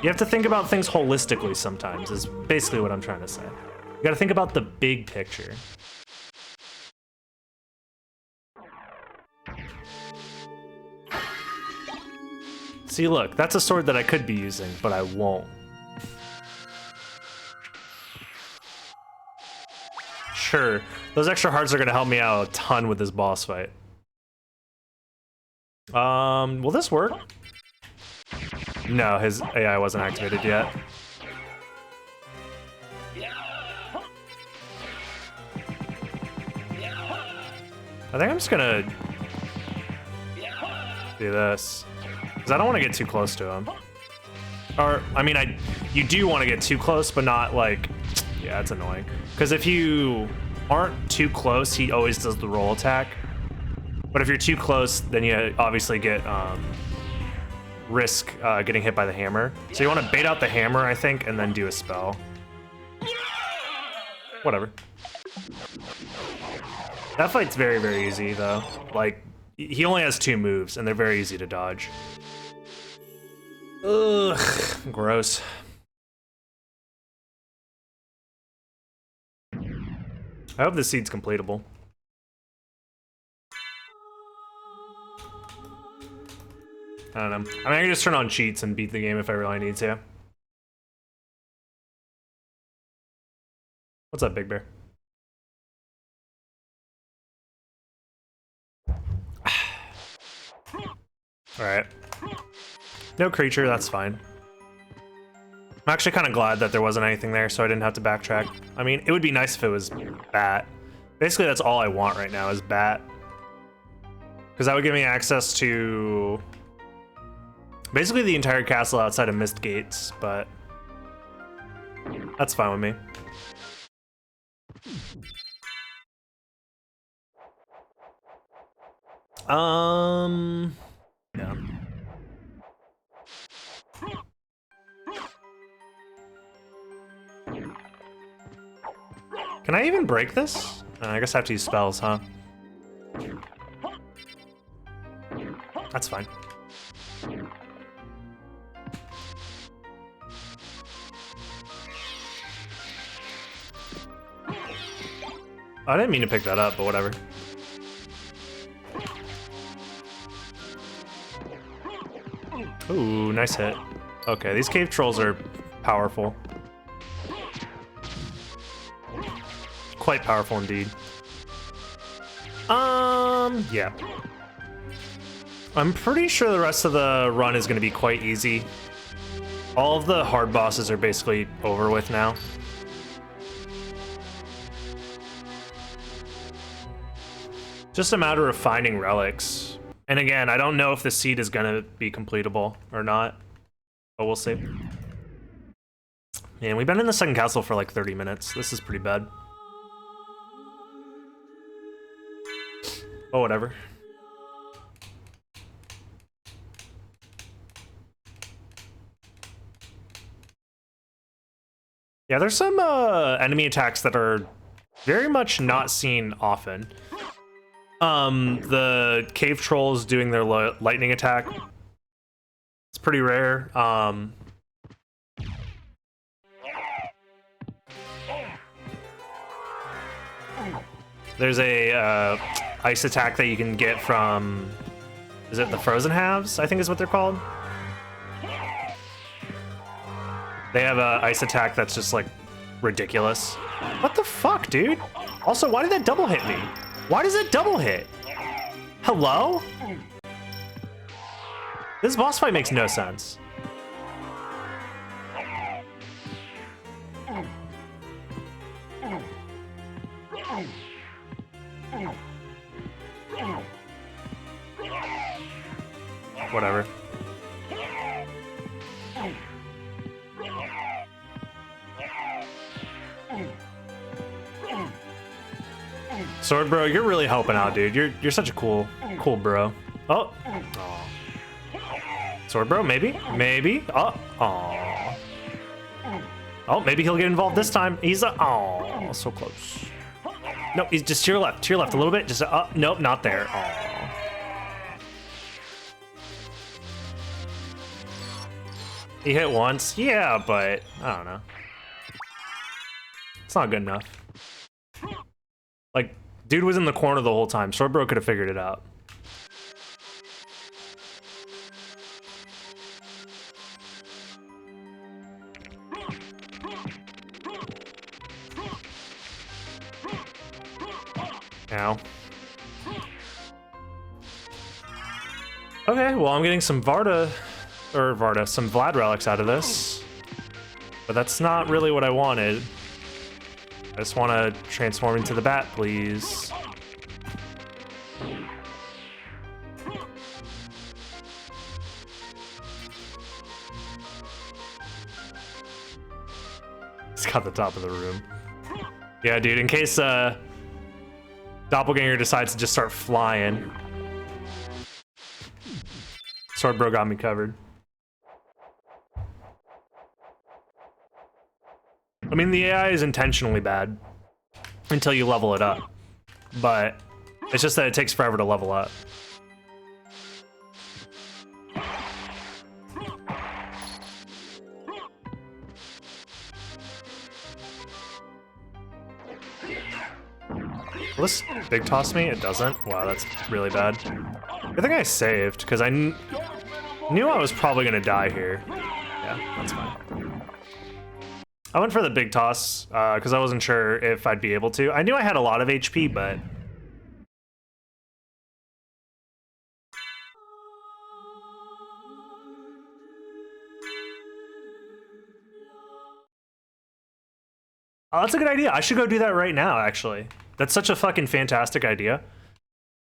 You have to think about things holistically sometimes, is basically what I'm trying to say. You gotta think about the big picture. See, look, that's a sword that I could be using, but I won't. Sure, those extra hearts are gonna help me out a ton with this boss fight. Will this work? No, his AI wasn't activated yet. I think I'm just gonna do this. Because I don't want to get too close to him. Or, I mean, you do want to get too close, but not like, yeah, it's annoying. Because if you aren't too close, he always does the roll attack. But if you're too close, then you obviously get risk getting hit by the hammer. So you want to bait out the hammer, I think, and then do a spell. Whatever. That fight's very, very easy, though. Like, he only has 2 moves, and they're very easy to dodge. Ugh, gross. I hope the seed's completable. I don't know. I mean, I can just turn on cheats and beat the game if I really need to. What's up, Big Bear? Alright. No creature, that's fine. I'm actually kind of glad that there wasn't anything there, so I didn't have to backtrack. I mean, it would be nice if it was bat. Basically, that's all I want right now is bat. Because that would give me access to basically the entire castle outside of Mist Gates, but that's fine with me. Yeah. Can I even break this? I guess I have to use spells, huh? That's fine. I didn't mean to pick that up, but whatever. Ooh, nice hit. Okay, these cave trolls are powerful. Quite powerful indeed. Yeah. I'm pretty sure the rest of the run is going to be quite easy. All of the hard bosses are basically over with now. Just a matter of finding relics. And again, I don't know if the seed is going to be completable or not, but we'll see. Man, we've been in the second castle for like 30 minutes. This is pretty bad. Oh, whatever. Yeah, there's some enemy attacks that are very much not seen often. The cave trolls doing their lightning attack. It's pretty rare. There's a ice attack that you can get from, is it the Frozen Halves? I think is what they're called. They have a ice attack that's just like ridiculous. What the fuck, dude? Also, why did that double hit me? Why does it double hit? Hello? This boss fight makes no sense. Whatever. Sword bro, you're really helping out, dude. You're such a cool bro. Oh. Aw. Sword bro, maybe? Maybe? Oh. Aw. Oh, maybe he'll get involved this time. He's oh, so close. No, he's just to your left a little bit. Just nope, not there. Aw. He hit once, yeah, but I don't know. It's not good enough. Like, dude was in the corner the whole time. Swordbro could have figured it out. Ow. Okay, well, I'm getting some some Vlad relics out of this. But that's not really what I wanted. I just want to transform into the bat, please. It's got the top of the room. Yeah, dude, in case Doppelganger decides to just start flying. Sword bro got me covered. I mean, the AI is intentionally bad until you level it up, but it's just that it takes forever to level up. Will this big toss me? It doesn't. Wow, that's really bad. I think I saved because I knew I was probably gonna die here. Yeah, that's fine. I went for the big toss because I wasn't sure if I'd be able to. I knew I had a lot of HP, but oh, that's a good idea. I should go do that right now, actually. That's such a fucking fantastic idea.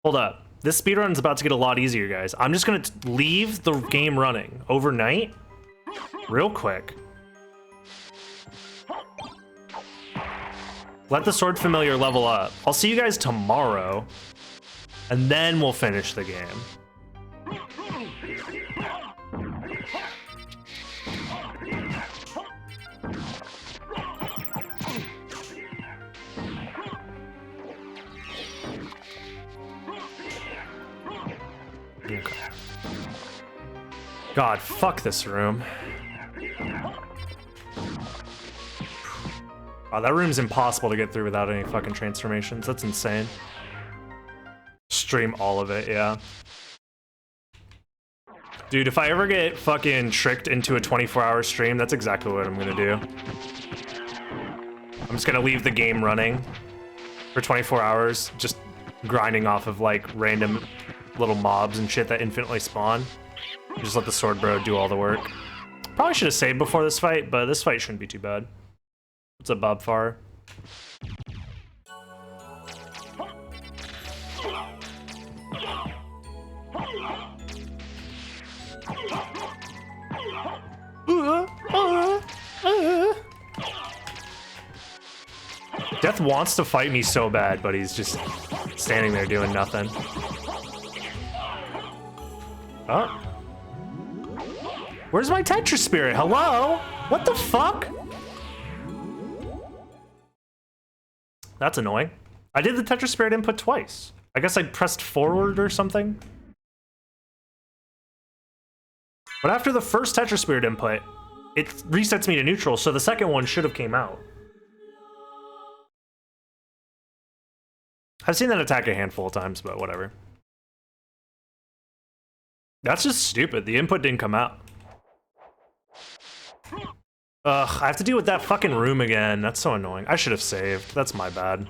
Hold up. This speedrun's about to get a lot easier, guys. I'm just gonna leave the game running overnight, real quick. Let the sword familiar level up. I'll see you guys tomorrow, and then we'll finish the game. Okay. God, fuck this room. Wow, that room's impossible to get through without any fucking transformations. That's insane. Stream all of it, yeah. Dude, if I ever get fucking tricked into a 24-hour stream, that's exactly what I'm gonna do. I'm just gonna leave the game running for 24 hours, just grinding off of like random little mobs and shit that infinitely spawn. Just let the sword bro do all the work. Probably should have saved before this fight, but this fight shouldn't be too bad. What's up, Bob Farr? Death wants to fight me so bad, but he's just standing there doing nothing. Oh. Where's my Tetra Spirit? Hello? What the fuck? That's annoying. I did the Tetra Spirit input twice. I guess I pressed forward or something. But after the first Tetra Spirit input, it resets me to neutral, so the second one should have came out. I've seen that attack a handful of times, but whatever. That's just stupid. The input didn't come out. Ugh, I have to deal with that fucking room again. That's so annoying. I should have saved. That's my bad.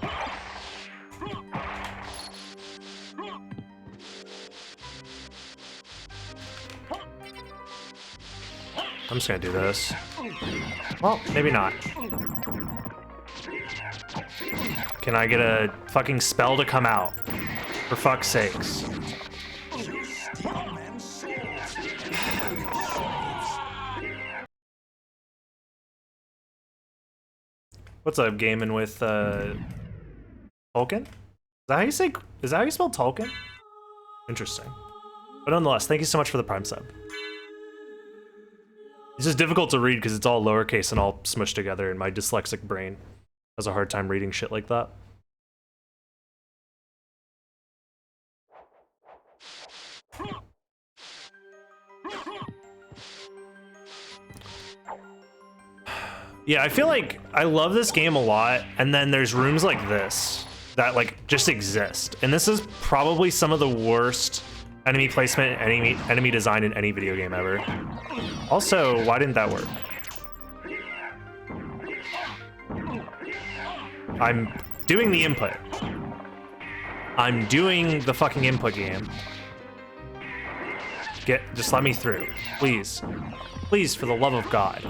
I'm just gonna do this. Well, maybe not. Can I get a fucking spell to come out? For fuck's sakes. What's up, gaming with Tolkien? Is that how you say? Is that how you spell Tolkien? Interesting. But nonetheless, thank you so much for the Prime sub. It's just difficult to read because it's all lowercase and all smushed together, and my dyslexic brain has a hard time reading shit like that. Yeah, I feel like I love this game a lot, and then there's rooms like this that like just exist. And this is probably some of the worst enemy placement, enemy design in any video game ever. Also, why didn't that work? I'm doing the input. I'm doing the fucking input game. Just let me through, please. Please, for the love of God.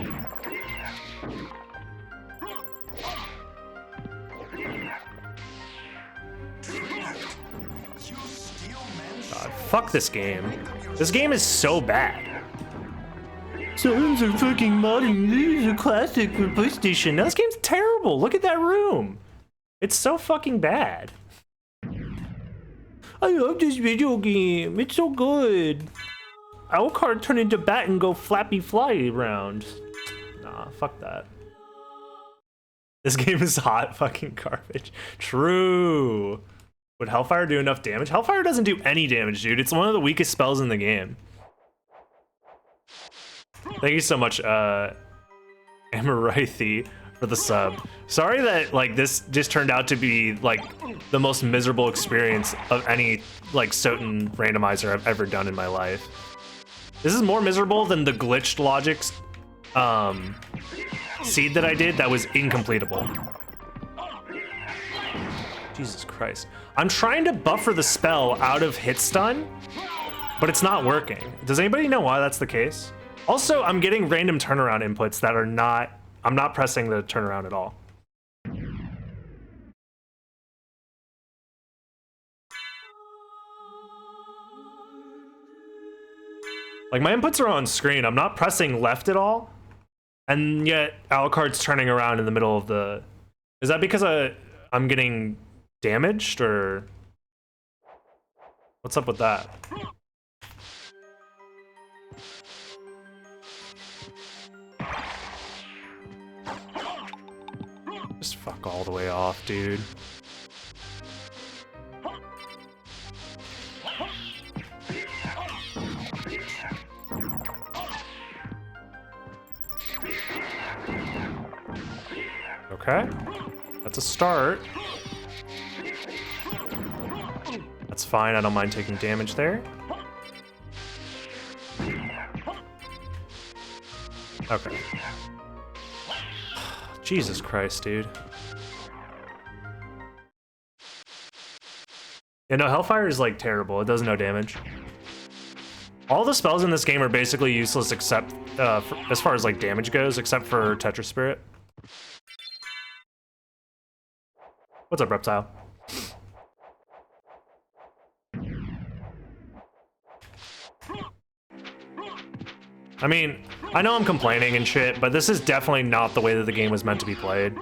God, fuck this game. This game is so bad. Songs are fucking modern. These are classic for PlayStation. No, this game's terrible. Look at that room. It's so fucking bad. I love this video game. It's so good. Alucard turn into bat and go flappy fly around. Nah, fuck that. This game is hot fucking garbage. True. Would Hellfire do enough damage? Hellfire doesn't do any damage, dude. It's one of the weakest spells in the game. Thank you so much, Amarithi, for the sub. Sorry that like this just turned out to be like the most miserable experience of any like SotN randomizer I've ever done in my life. This is more miserable than the glitched logics seed that I did that was incompletable. Jesus Christ. I'm trying to buffer the spell out of hit stun, but it's not working. Does anybody know why that's the case? Also, I'm getting random turnaround inputs that are not, I'm not pressing the turnaround at all. Like my inputs are on screen, I'm not pressing left at all, and yet Alucard's turning around in the middle of the... Is that because I'm getting damaged, or what's up with that? Just fuck all the way off, dude. Okay, that's a start. That's fine, I don't mind taking damage there. Okay. Jesus Christ, dude. Yeah, no, Hellfire is like terrible. It does no damage. All the spells in this game are basically useless except, as far as like damage goes, except for Tetra Spirit. What's up, Reptile? I mean, I know I'm complaining and shit, but this is definitely not the way that the game was meant to be played.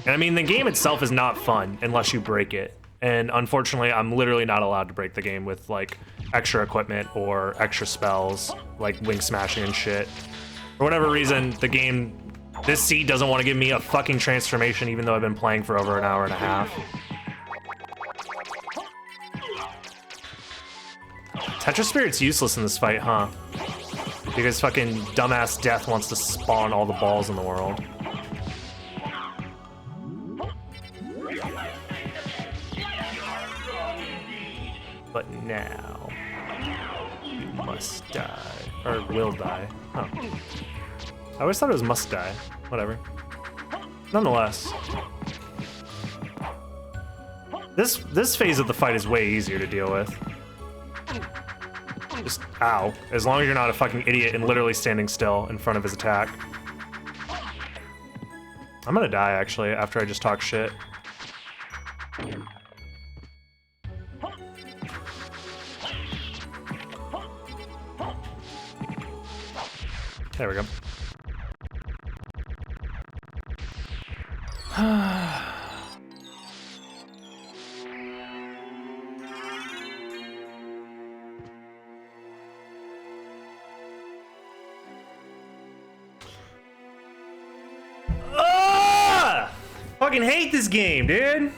And I mean, the game itself is not fun unless you break it. And unfortunately, I'm literally not allowed to break the game with like extra equipment or extra spells, like wing smashing and shit. For whatever reason, the game, this seed doesn't want to give me a fucking transformation even though I've been playing for over an hour and a half. Tetra Spirit's useless in this fight, huh? Because fucking dumbass Death wants to spawn all the balls in the world. But now, you must die. Or will die. Huh. I always thought it was must die. Whatever. Nonetheless. This phase of the fight is way easier to deal with. Just, ow. As long as you're not a fucking idiot and literally standing still in front of his attack. I'm gonna die, actually, after I just talk shit. There we go. Fucking hate this game, dude.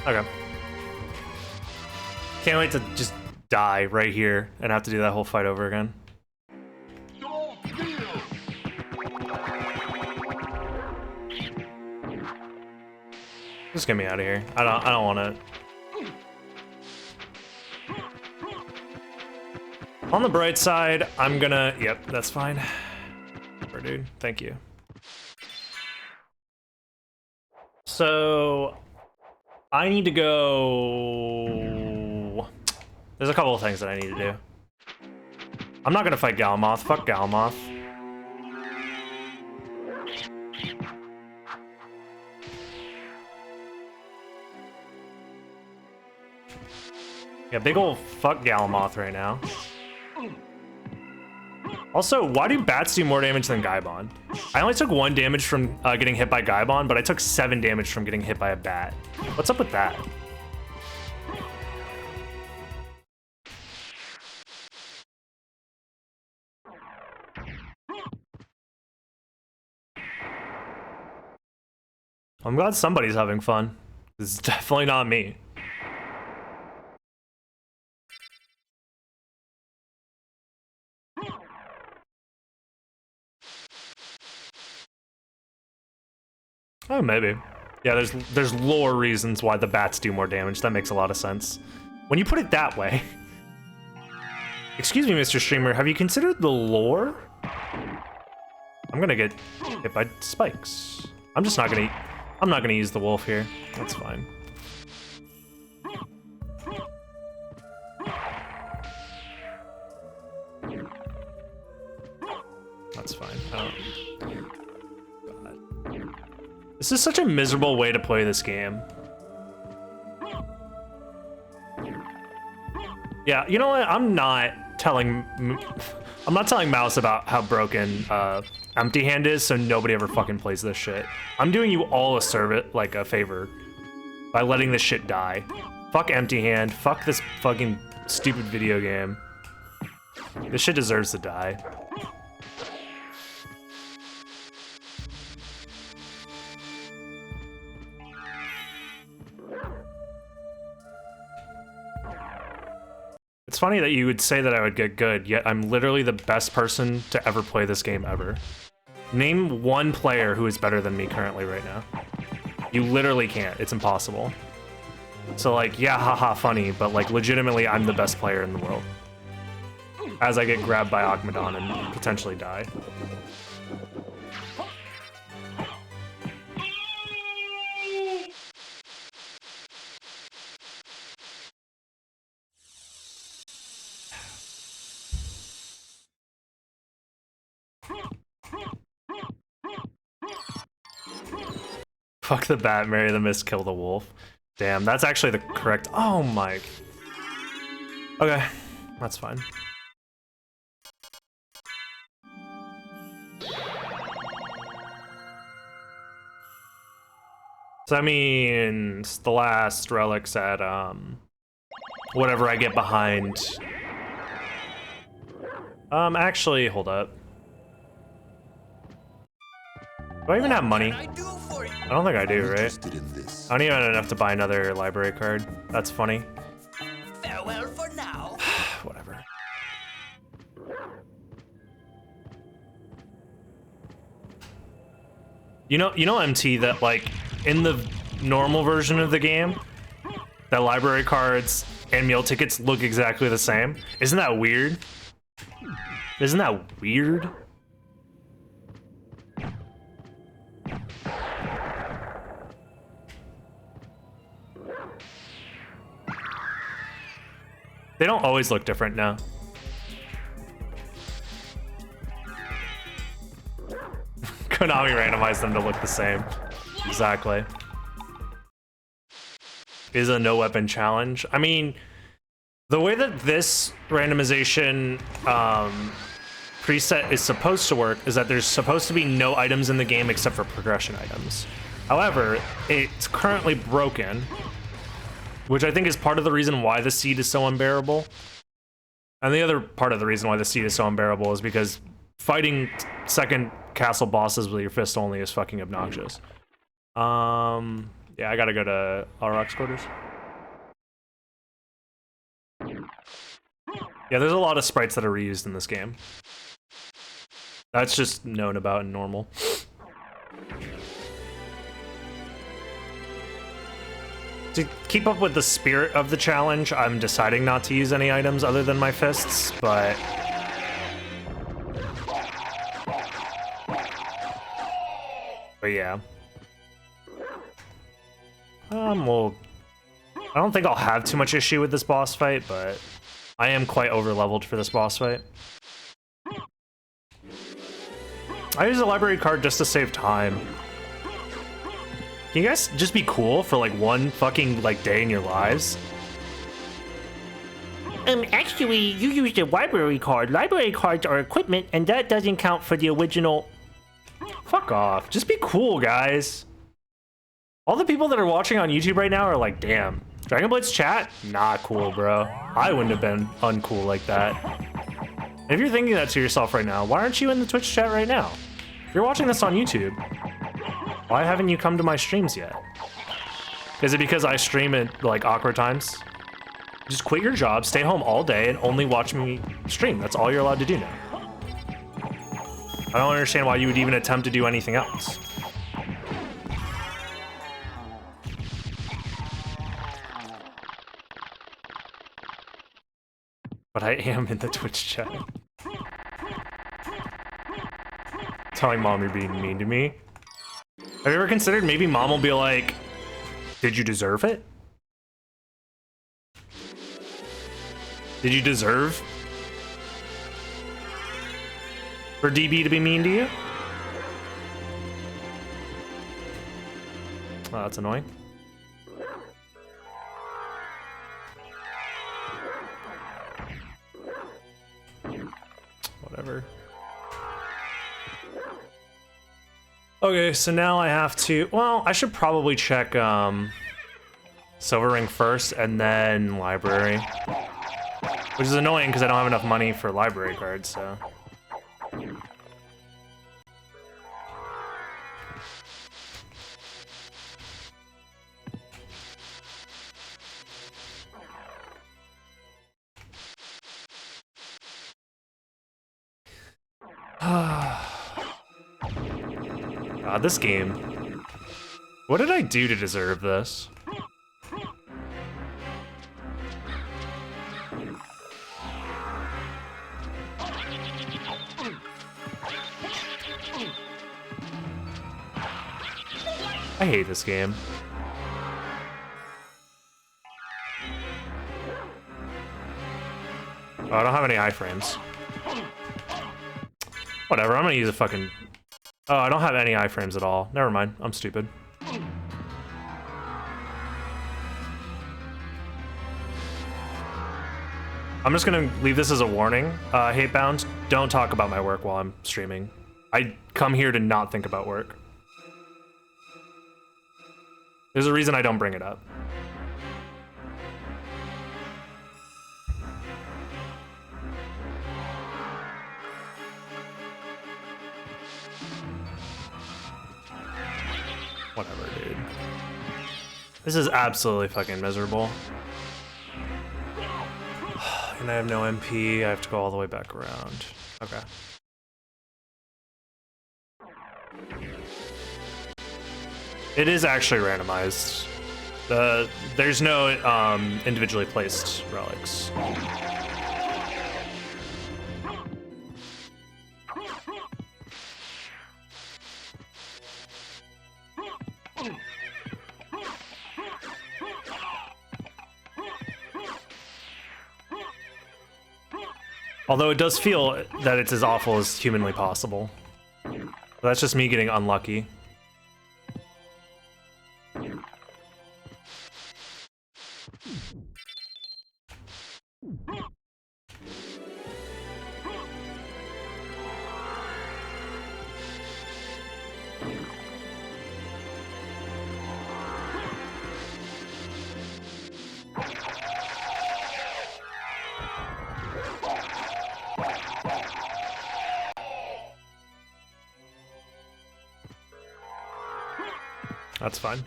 Okay. Can't wait to just die right here and have to do that whole fight over again. Just get me out of here. I don't want to. On the bright side, I'm gonna. Yep, that's fine. Sure, dude. Thank you. So I need to go. There's a couple of things that I need to do. I'm not gonna fight Galamoth. Fuck Galamoth. Yeah, big ol' fuck Galamoth right now. Also, why do bats do more damage than Gaibon? I only took 1 damage from getting hit by Gaibon, but I took 7 damage from getting hit by a bat. What's up with that? I'm glad somebody's having fun. It's definitely not me. Oh, maybe. Yeah, there's lore reasons why the bats do more damage. That makes a lot of sense. When you put it that way. Excuse me, Mr. Streamer, have you considered the lore? I'm gonna get hit by spikes. I'm not gonna use the wolf here. That's fine. That's fine. God. This is such a miserable way to play this game. Yeah, you know what? I'm not telling Mouse about how broken Empty Hand is, so nobody ever fucking plays this shit. I'm doing you all a favor by letting this shit die. Fuck Empty Hand. Fuck this fucking stupid video game. This shit deserves to die. It's funny that you would say that I would get good, yet I'm literally the best person to ever play this game ever. Name one player who is better than me currently right now. You literally can't. It's impossible. So like, yeah, haha, funny, but like legitimately I'm the best player in the world. As I get grabbed by Ogmodon and potentially die. Fuck the bat, marry the mist, kill the wolf. Damn, that's actually the correct. Oh my. Okay, that's fine. So that means the last relic's at whatever I get behind. Actually, hold up. Do I even have money? I don't think I do, right? I don't even have enough to buy another library card. That's funny. Farewell for now. Whatever. You know, MT, that like in the normal version of the game, that library cards and meal tickets look exactly the same. Isn't that weird? Isn't that weird? They don't always look different now. Konami randomized them to look the same. Exactly. Is a no weapon challenge. I mean, the way that this randomization preset is supposed to work is that there's supposed to be no items in the game except for progression items. However, it's currently broken, which I think is part of the reason why the seed is so unbearable. And the other part of the reason why the seed is so unbearable is because fighting second castle bosses with your fist only is fucking obnoxious. Yeah, I gotta go to Auroch's quarters. Yeah, there's a lot of sprites that are reused in this game. That's just known about in normal. keep up with the spirit of the challenge, I'm deciding not to use any items other than my fists, but... But yeah. Well... I don't think I'll have too much issue with this boss fight, but... I am quite over-leveled for this boss fight. I use a library card just to save time. Can you guys just be cool for like one fucking like day in your lives? Actually, you used a library card. Library cards are equipment, and that doesn't count for the original. Fuck off. Just be cool, guys. All the people that are watching on YouTube right now are like, damn, Dragon Blitz chat? Not cool, bro. I wouldn't have been uncool like that. And if you're thinking that to yourself right now, why aren't you in the Twitch chat right now? If you're watching this on YouTube, why haven't you come to my streams yet? Is it because I stream at like awkward times? Just quit your job, stay home all day, and only watch me stream. That's all you're allowed to do now. I don't understand why you would even attempt to do anything else. But I am in the Twitch chat. Telling mom you're being mean to me. Have you ever considered maybe mom will be like, did you deserve it? Did you deserve for DB to be mean to you? Oh, that's annoying. Whatever. Okay, so now I have to, well, I should probably check Silver Ring first and then library. Which is annoying because I don't have enough money for library cards, so. God, this game. What did I do to deserve this? I hate this game. Oh, I don't have any iframes. Whatever, I'm gonna use a fucking... Oh, I don't have any iframes at all. Never mind, I'm stupid. I'm just gonna leave this as a warning. Hatebound, don't talk about my work while I'm streaming. I come here to not think about work. There's a reason I don't bring it up. Whatever, dude. This is absolutely fucking miserable. And I have no MP. I have to go all the way back around. Okay. It is actually randomized. There's no individually placed relics. Although it does feel that it's as awful as humanly possible. But that's just me getting unlucky. That's fine.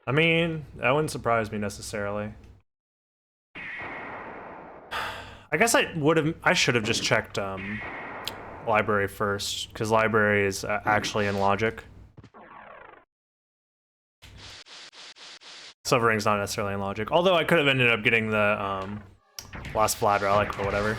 I mean, that wouldn't surprise me necessarily. I guess I should have just checked library first, because library is actually in logic. Silvering's not necessarily in logic, although I could have ended up getting the last Vlad relic or whatever.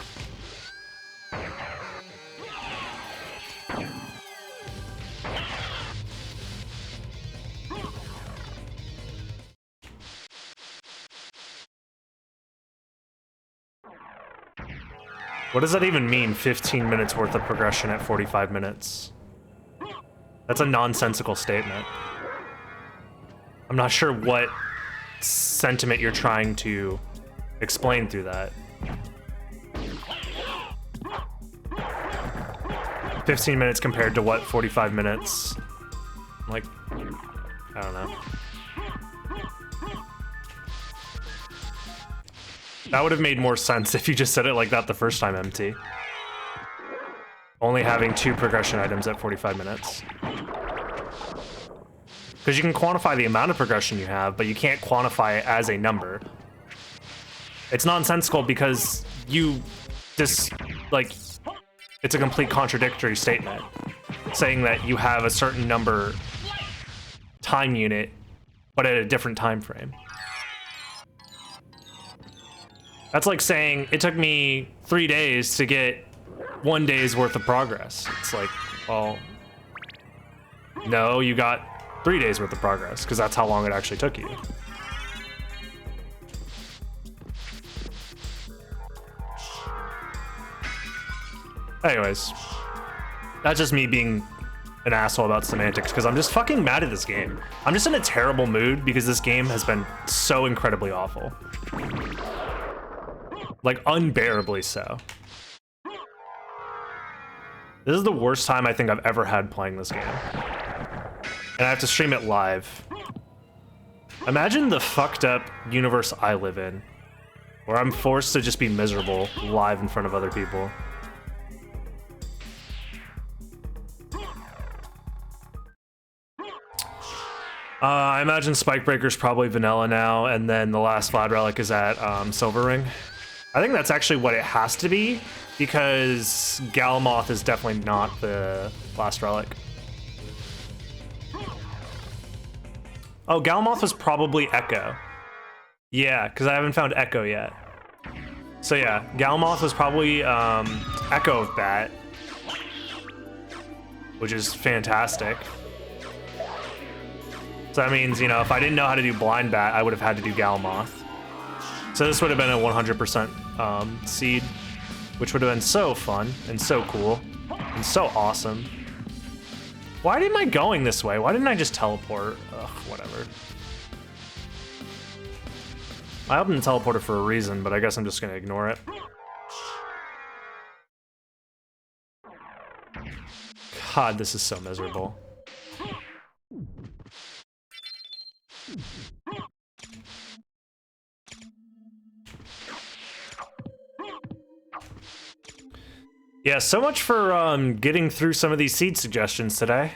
What does that even mean, 15 minutes worth of progression at 45 minutes? That's a nonsensical statement. I'm not sure what sentiment you're trying to explain through that. 15 minutes compared to what, 45 minutes? Like, I don't know. That would have made more sense if you just said it like that the first time, MT. Only having 2 progression items at 45 minutes. Because you can quantify the amount of progression you have, but you can't quantify it as a number. It's nonsensical because it's a complete contradictory statement. Saying that you have a certain number time unit, but at a different time frame. That's like saying it took me 3 days to get 1 day's worth of progress. It's like, well, no, you got 3 days worth of progress because that's how long it actually took you. Anyways, that's just me being an asshole about semantics because I'm just fucking mad at this game. I'm just in a terrible mood because this game has been so incredibly awful. Like, unbearably so. This is the worst time I think I've ever had playing this game. And I have to stream it live. Imagine the fucked up universe I live in, where I'm forced to just be miserable live in front of other people. I imagine Spikebreaker's probably vanilla now, and then the last Vlad relic is at Silver Ring. I think that's actually what it has to be, because Galamoth is definitely not the last relic. Oh, Galamoth was probably Echo. Yeah, because I haven't found Echo yet. So yeah, Galamoth was probably Echo of Bat, which is fantastic. So that means, you know, if I didn't know how to do Blind Bat, I would have had to do Galamoth. So this would have been a 100% seed, which would have been so fun and so cool and so awesome. Why am I going this way? Why didn't I just teleport? Ugh, whatever. I opened the teleporter for a reason, but I guess I'm just gonna ignore it. God, this is so miserable. Yeah, so much for getting through some of these seed suggestions today.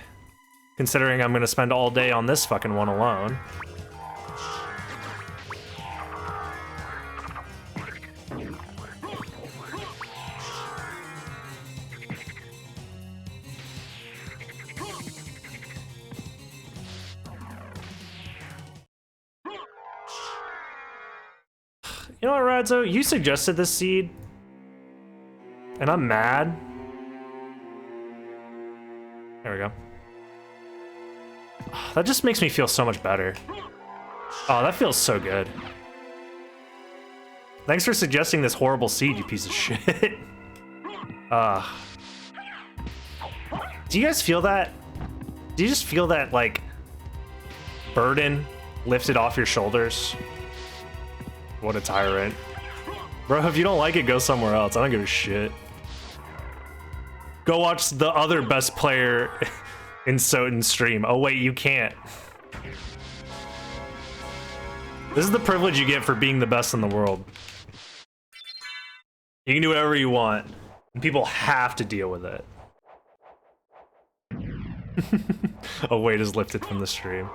Considering I'm gonna spend all day on this fucking one alone. You know what, Radzo? You suggested this seed. And I'm mad. There we go. That just makes me feel so much better. Oh, that feels so good. Thanks for suggesting this horrible seed, you piece of shit. Do you guys feel that? Do you just feel that, like, burden lifted off your shoulders? What a tyrant. Bro, if you don't like it, go somewhere else. I don't give a shit. Go watch the other best player in SotN stream. Oh wait, you can't. This is the privilege you get for being the best in the world. You can do whatever you want, and people have to deal with it. A weight is lifted from the stream.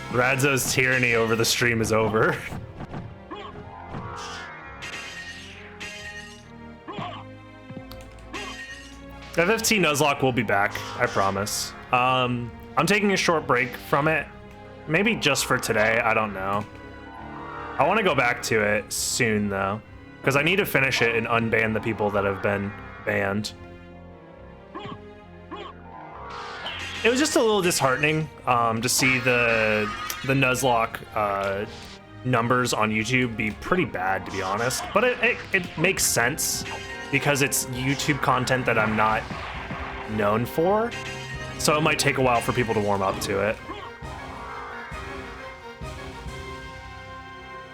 Radzo's tyranny over the stream is over. FFT Nuzlocke will be back, I promise. I'm taking a short break from it. Maybe just for today, I don't know. I want to go back to it soon, though. Because I need to finish it and unban the people that have been banned. It was just a little disheartening to see the Nuzlocke numbers on YouTube be pretty bad, to be honest. But it makes sense because it's YouTube content that I'm not known for. So it might take a while for people to warm up to it.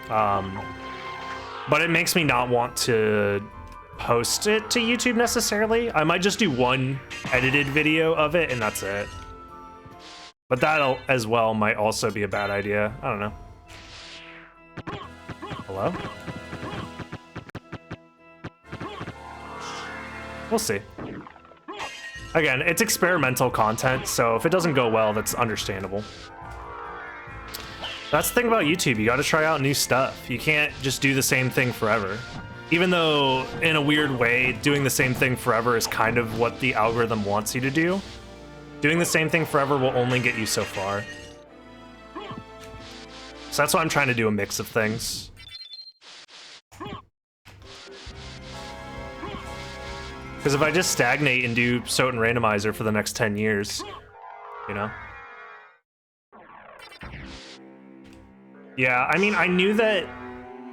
But it makes me not want to post it to YouTube necessarily. I might just do one edited video of it and that's it. But that as well might also be a bad idea. I don't know. Hello? We'll see. Again, it's experimental content, so if it doesn't go well, that's understandable. That's the thing about YouTube, you gotta try out new stuff. You can't just do the same thing forever. Even though, in a weird way, doing the same thing forever is kind of what the algorithm wants you to do. Doing the same thing forever will only get you so far. So that's why I'm trying to do a mix of things. Because if I just stagnate and do SotN Randomizer for the next 10 years, you know? Yeah, I mean, I knew that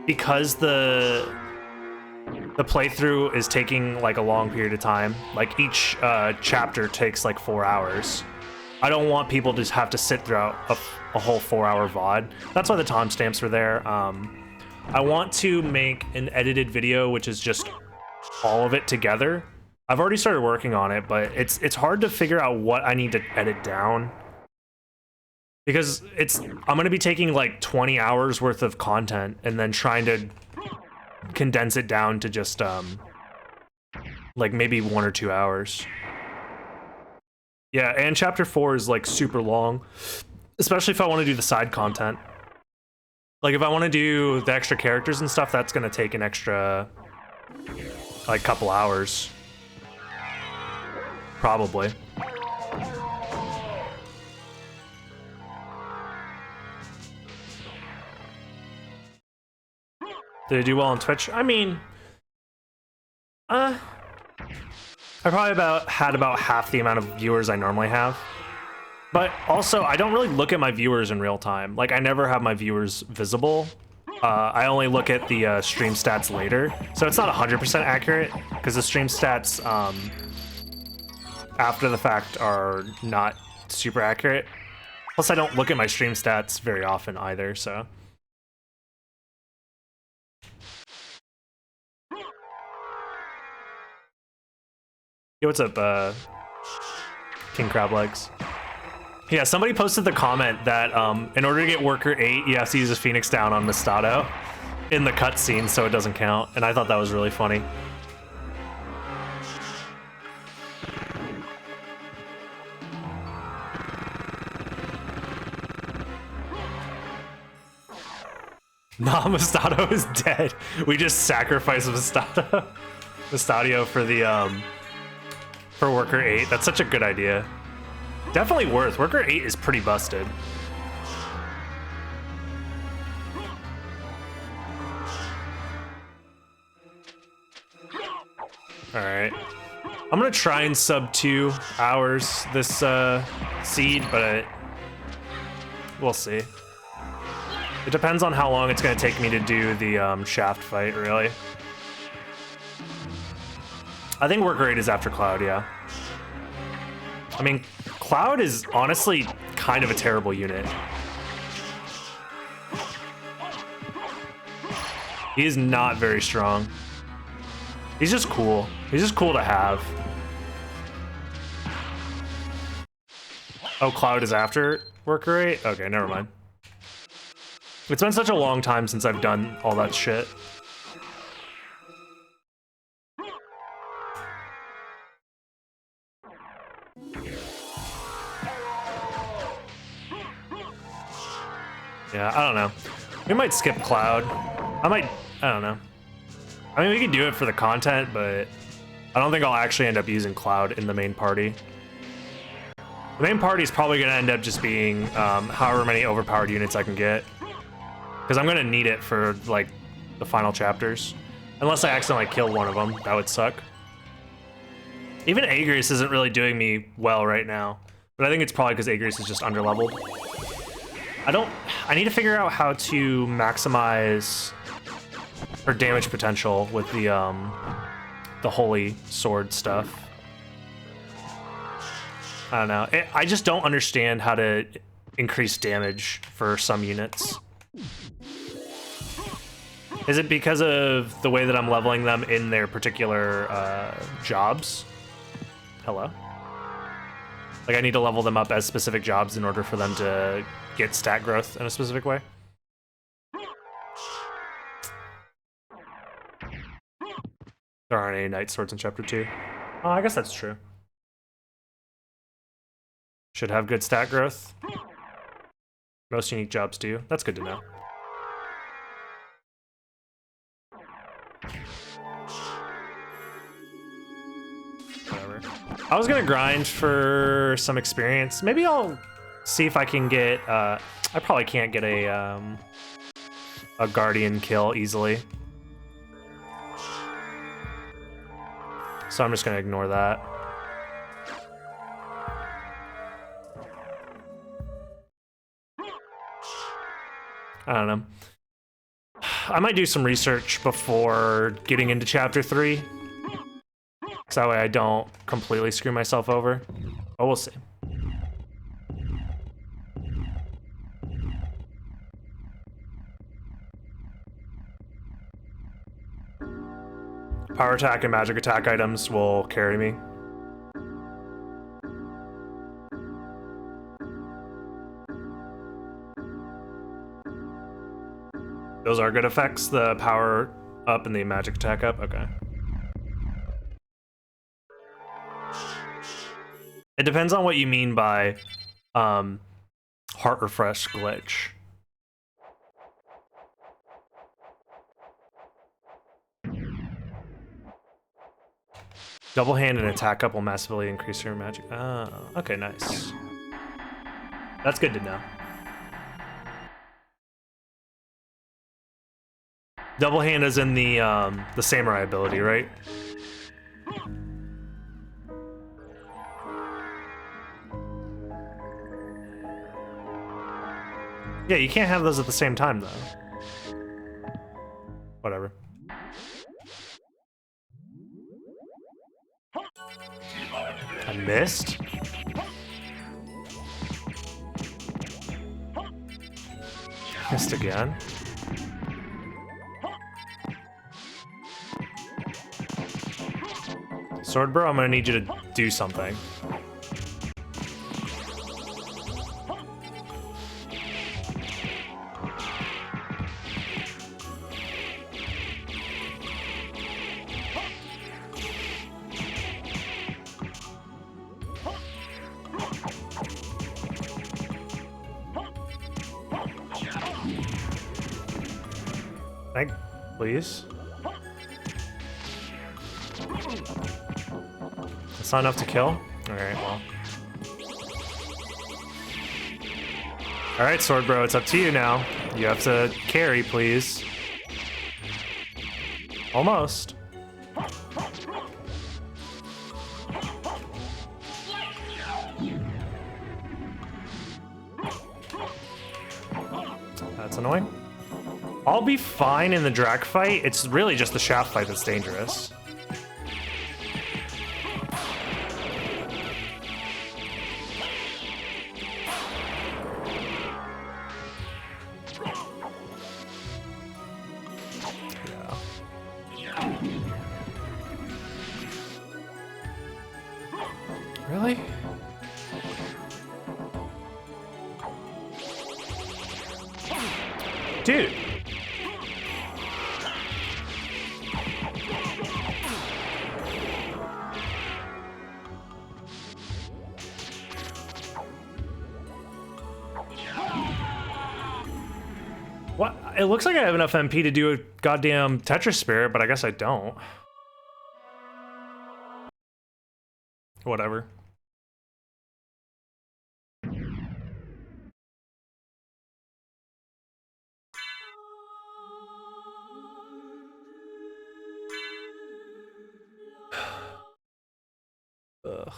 because the playthrough is taking like a long period of time, like each chapter takes like 4 hours. I don't want people to have to sit throughout a whole 4-hour VOD. That's why the timestamps were there. I want to make an edited video, which is just all of it together. I've already started working on it, but it's hard to figure out what I need to edit down. Because I'm gonna be taking like 20 hours worth of content and then trying to condense it down to just like maybe 1 or 2 hours. Yeah, and chapter 4 is like super long, especially if I want to do the side content. Like if I want to do the extra characters and stuff, that's gonna take an extra like couple hours. Probably. Did I do well on Twitch? I mean, I probably had about half the amount of viewers I normally have. But also, I don't really look at my viewers in real time. Like, I never have my viewers visible. I only look at the stream stats later. So it's not 100% accurate, because the stream stats after the fact are not super accurate. Plus, I don't look at my stream stats very often either, so. Yo, what's up, King Crab Legs? Yeah, somebody posted the comment that in order to get Worker 8, you have to use a Phoenix Down on Mistado in the cutscene, so it doesn't count. And I thought that was really funny. Nah, Mistado is dead. We just sacrificed Mistadio for the for Worker 8. That's such a good idea. Definitely worth. Worker 8 is pretty busted. Alright. I'm gonna try and sub 2 hours this seed, but we'll see. It depends on how long it's gonna take me to do the shaft fight, really. I think Worker 8 is after Cloud, yeah. I mean, Cloud is honestly kind of a terrible unit. He is not very strong. He's just cool. He's just cool to have. Oh, Cloud is after Worker 8? Okay, never mind. It's been such a long time since I've done all that shit. Yeah, I don't know. We might skip Cloud. I don't know. I mean, we could do it for the content, but I don't think I'll actually end up using Cloud in the main party. The main party is probably going to end up just being however many overpowered units I can get. Because I'm going to need it for, like, the final chapters. Unless I accidentally kill one of them. That would suck. Even Agrius isn't really doing me well right now. But I think it's probably because Agrius is just underleveled. I need to figure out how to maximize her damage potential with the holy sword stuff. I don't know. I just don't understand how to increase damage for some units. Is it because of the way that I'm leveling them in their particular jobs? Hello? Like I need to level them up as specific jobs in order for them to get stat growth in a specific way? There aren't any Knight Swords in Chapter 2. Oh, I guess that's true. Should have good stat growth. Most unique jobs do. That's good to know. Whatever. I was gonna grind for some experience. Maybe I'll see if I can get, I probably can't get a Guardian kill easily. So I'm just gonna ignore that. I don't know. I might do some research before getting into Chapter 3. So that way I don't completely screw myself over. But we'll see. Power attack and magic attack items will carry me. Those are good effects, the power up and the magic attack up? Okay. It depends on what you mean by heart refresh glitch. Double hand and attack up will massively increase your magic. Oh, okay, nice. That's good to know. Double hand is in the samurai ability, right? Yeah, you can't have those at the same time, though. Whatever. I missed? Missed again? Sword Bro, I'm gonna need you to do something. Please. That's not enough to kill? Alright, well. Alright, Sword Bro, it's up to you now. You have to carry, please. Almost. That's annoying. I'll be fine in the drag fight. It's really just the shaft fight that's dangerous. Yeah. Really? Dude. What? It looks like I have enough MP to do a goddamn Tetris Spirit, but I guess I don't. whatever. Ugh.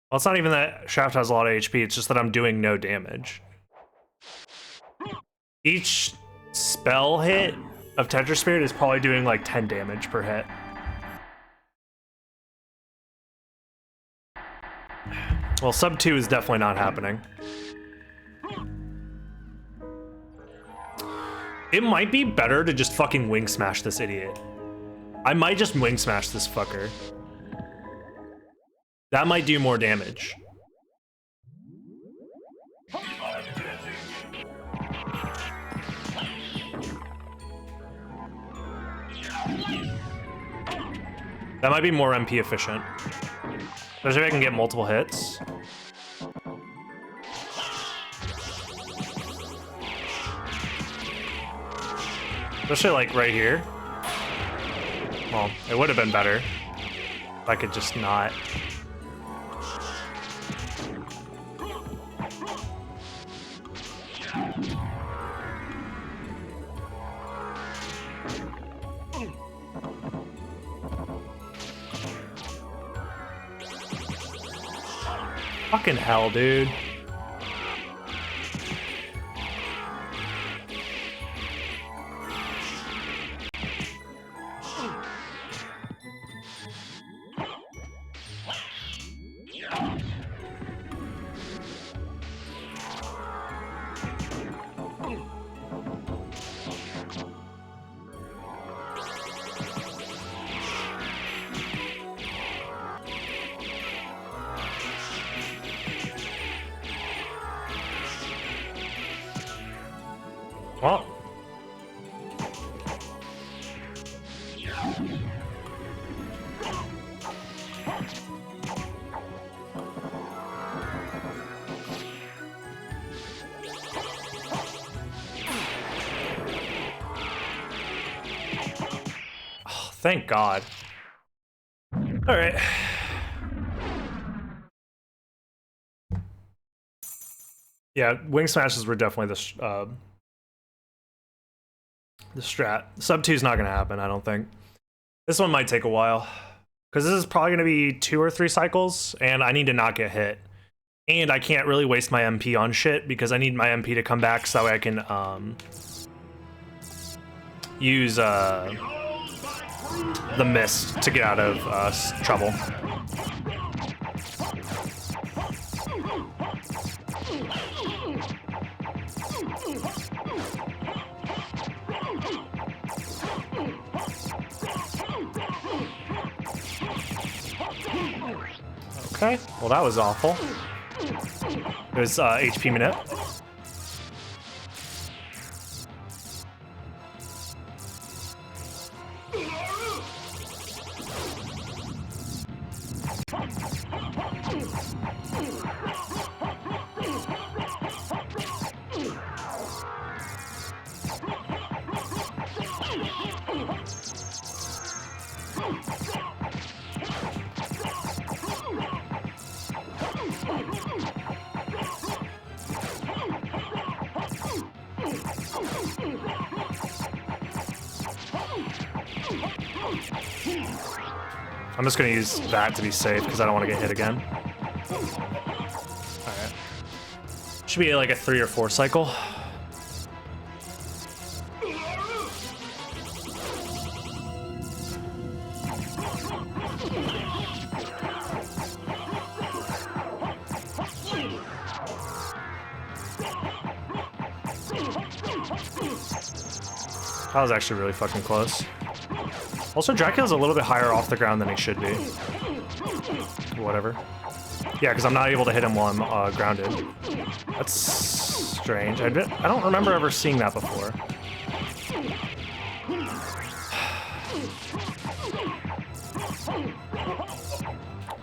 Well, it's not even that Shaft has a lot of HP, it's just that I'm doing no damage. Each spell hit of Tetra Spirit is probably doing like 10 damage per hit. Well, sub 2 is definitely not happening. It might be better to just fucking wing smash this idiot. I might just wing smash this fucker. That might do more damage. That might be more MP efficient. Especially if I can get multiple hits. Especially like right here. Well, it would have been better if I could just not. Fucking hell, dude. Well. Oh, thank God. All right. Yeah, wing smashes were definitely the strat. Sub 2 is not gonna happen, I don't think. This one might take a while. Because this is probably gonna be 2 or 3 cycles, and I need to not get hit. And I can't really waste my MP on shit, because I need my MP to come back so that way I can use the mist to get out of trouble. Okay, well that was awful. It was HP minute. I'm just gonna use that to be safe because I don't want to get hit again. Alright. Should be like a 3 or 4 cycle. That was actually really fucking close. Also, Dracula's a little bit higher off the ground than he should be. Whatever. Yeah, because I'm not able to hit him while I'm grounded. That's strange. I don't remember ever seeing that before.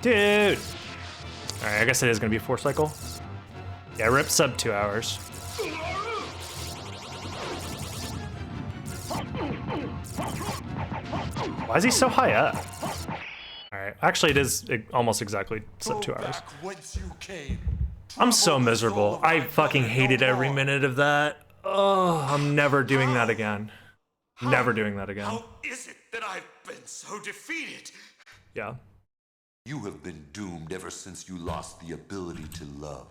Dude! Alright, I guess it is going to be a 4 cycle. Yeah, rip sub 2 hours. Why is he so high up? All right, actually it is almost exactly 2 hours. Back whence you came. I'm so miserable. I fucking hated every minute of that. Oh, I'm never doing that again. Never doing that again. How is it that I've been so defeated? Yeah. You have been doomed ever since you lost the ability to love.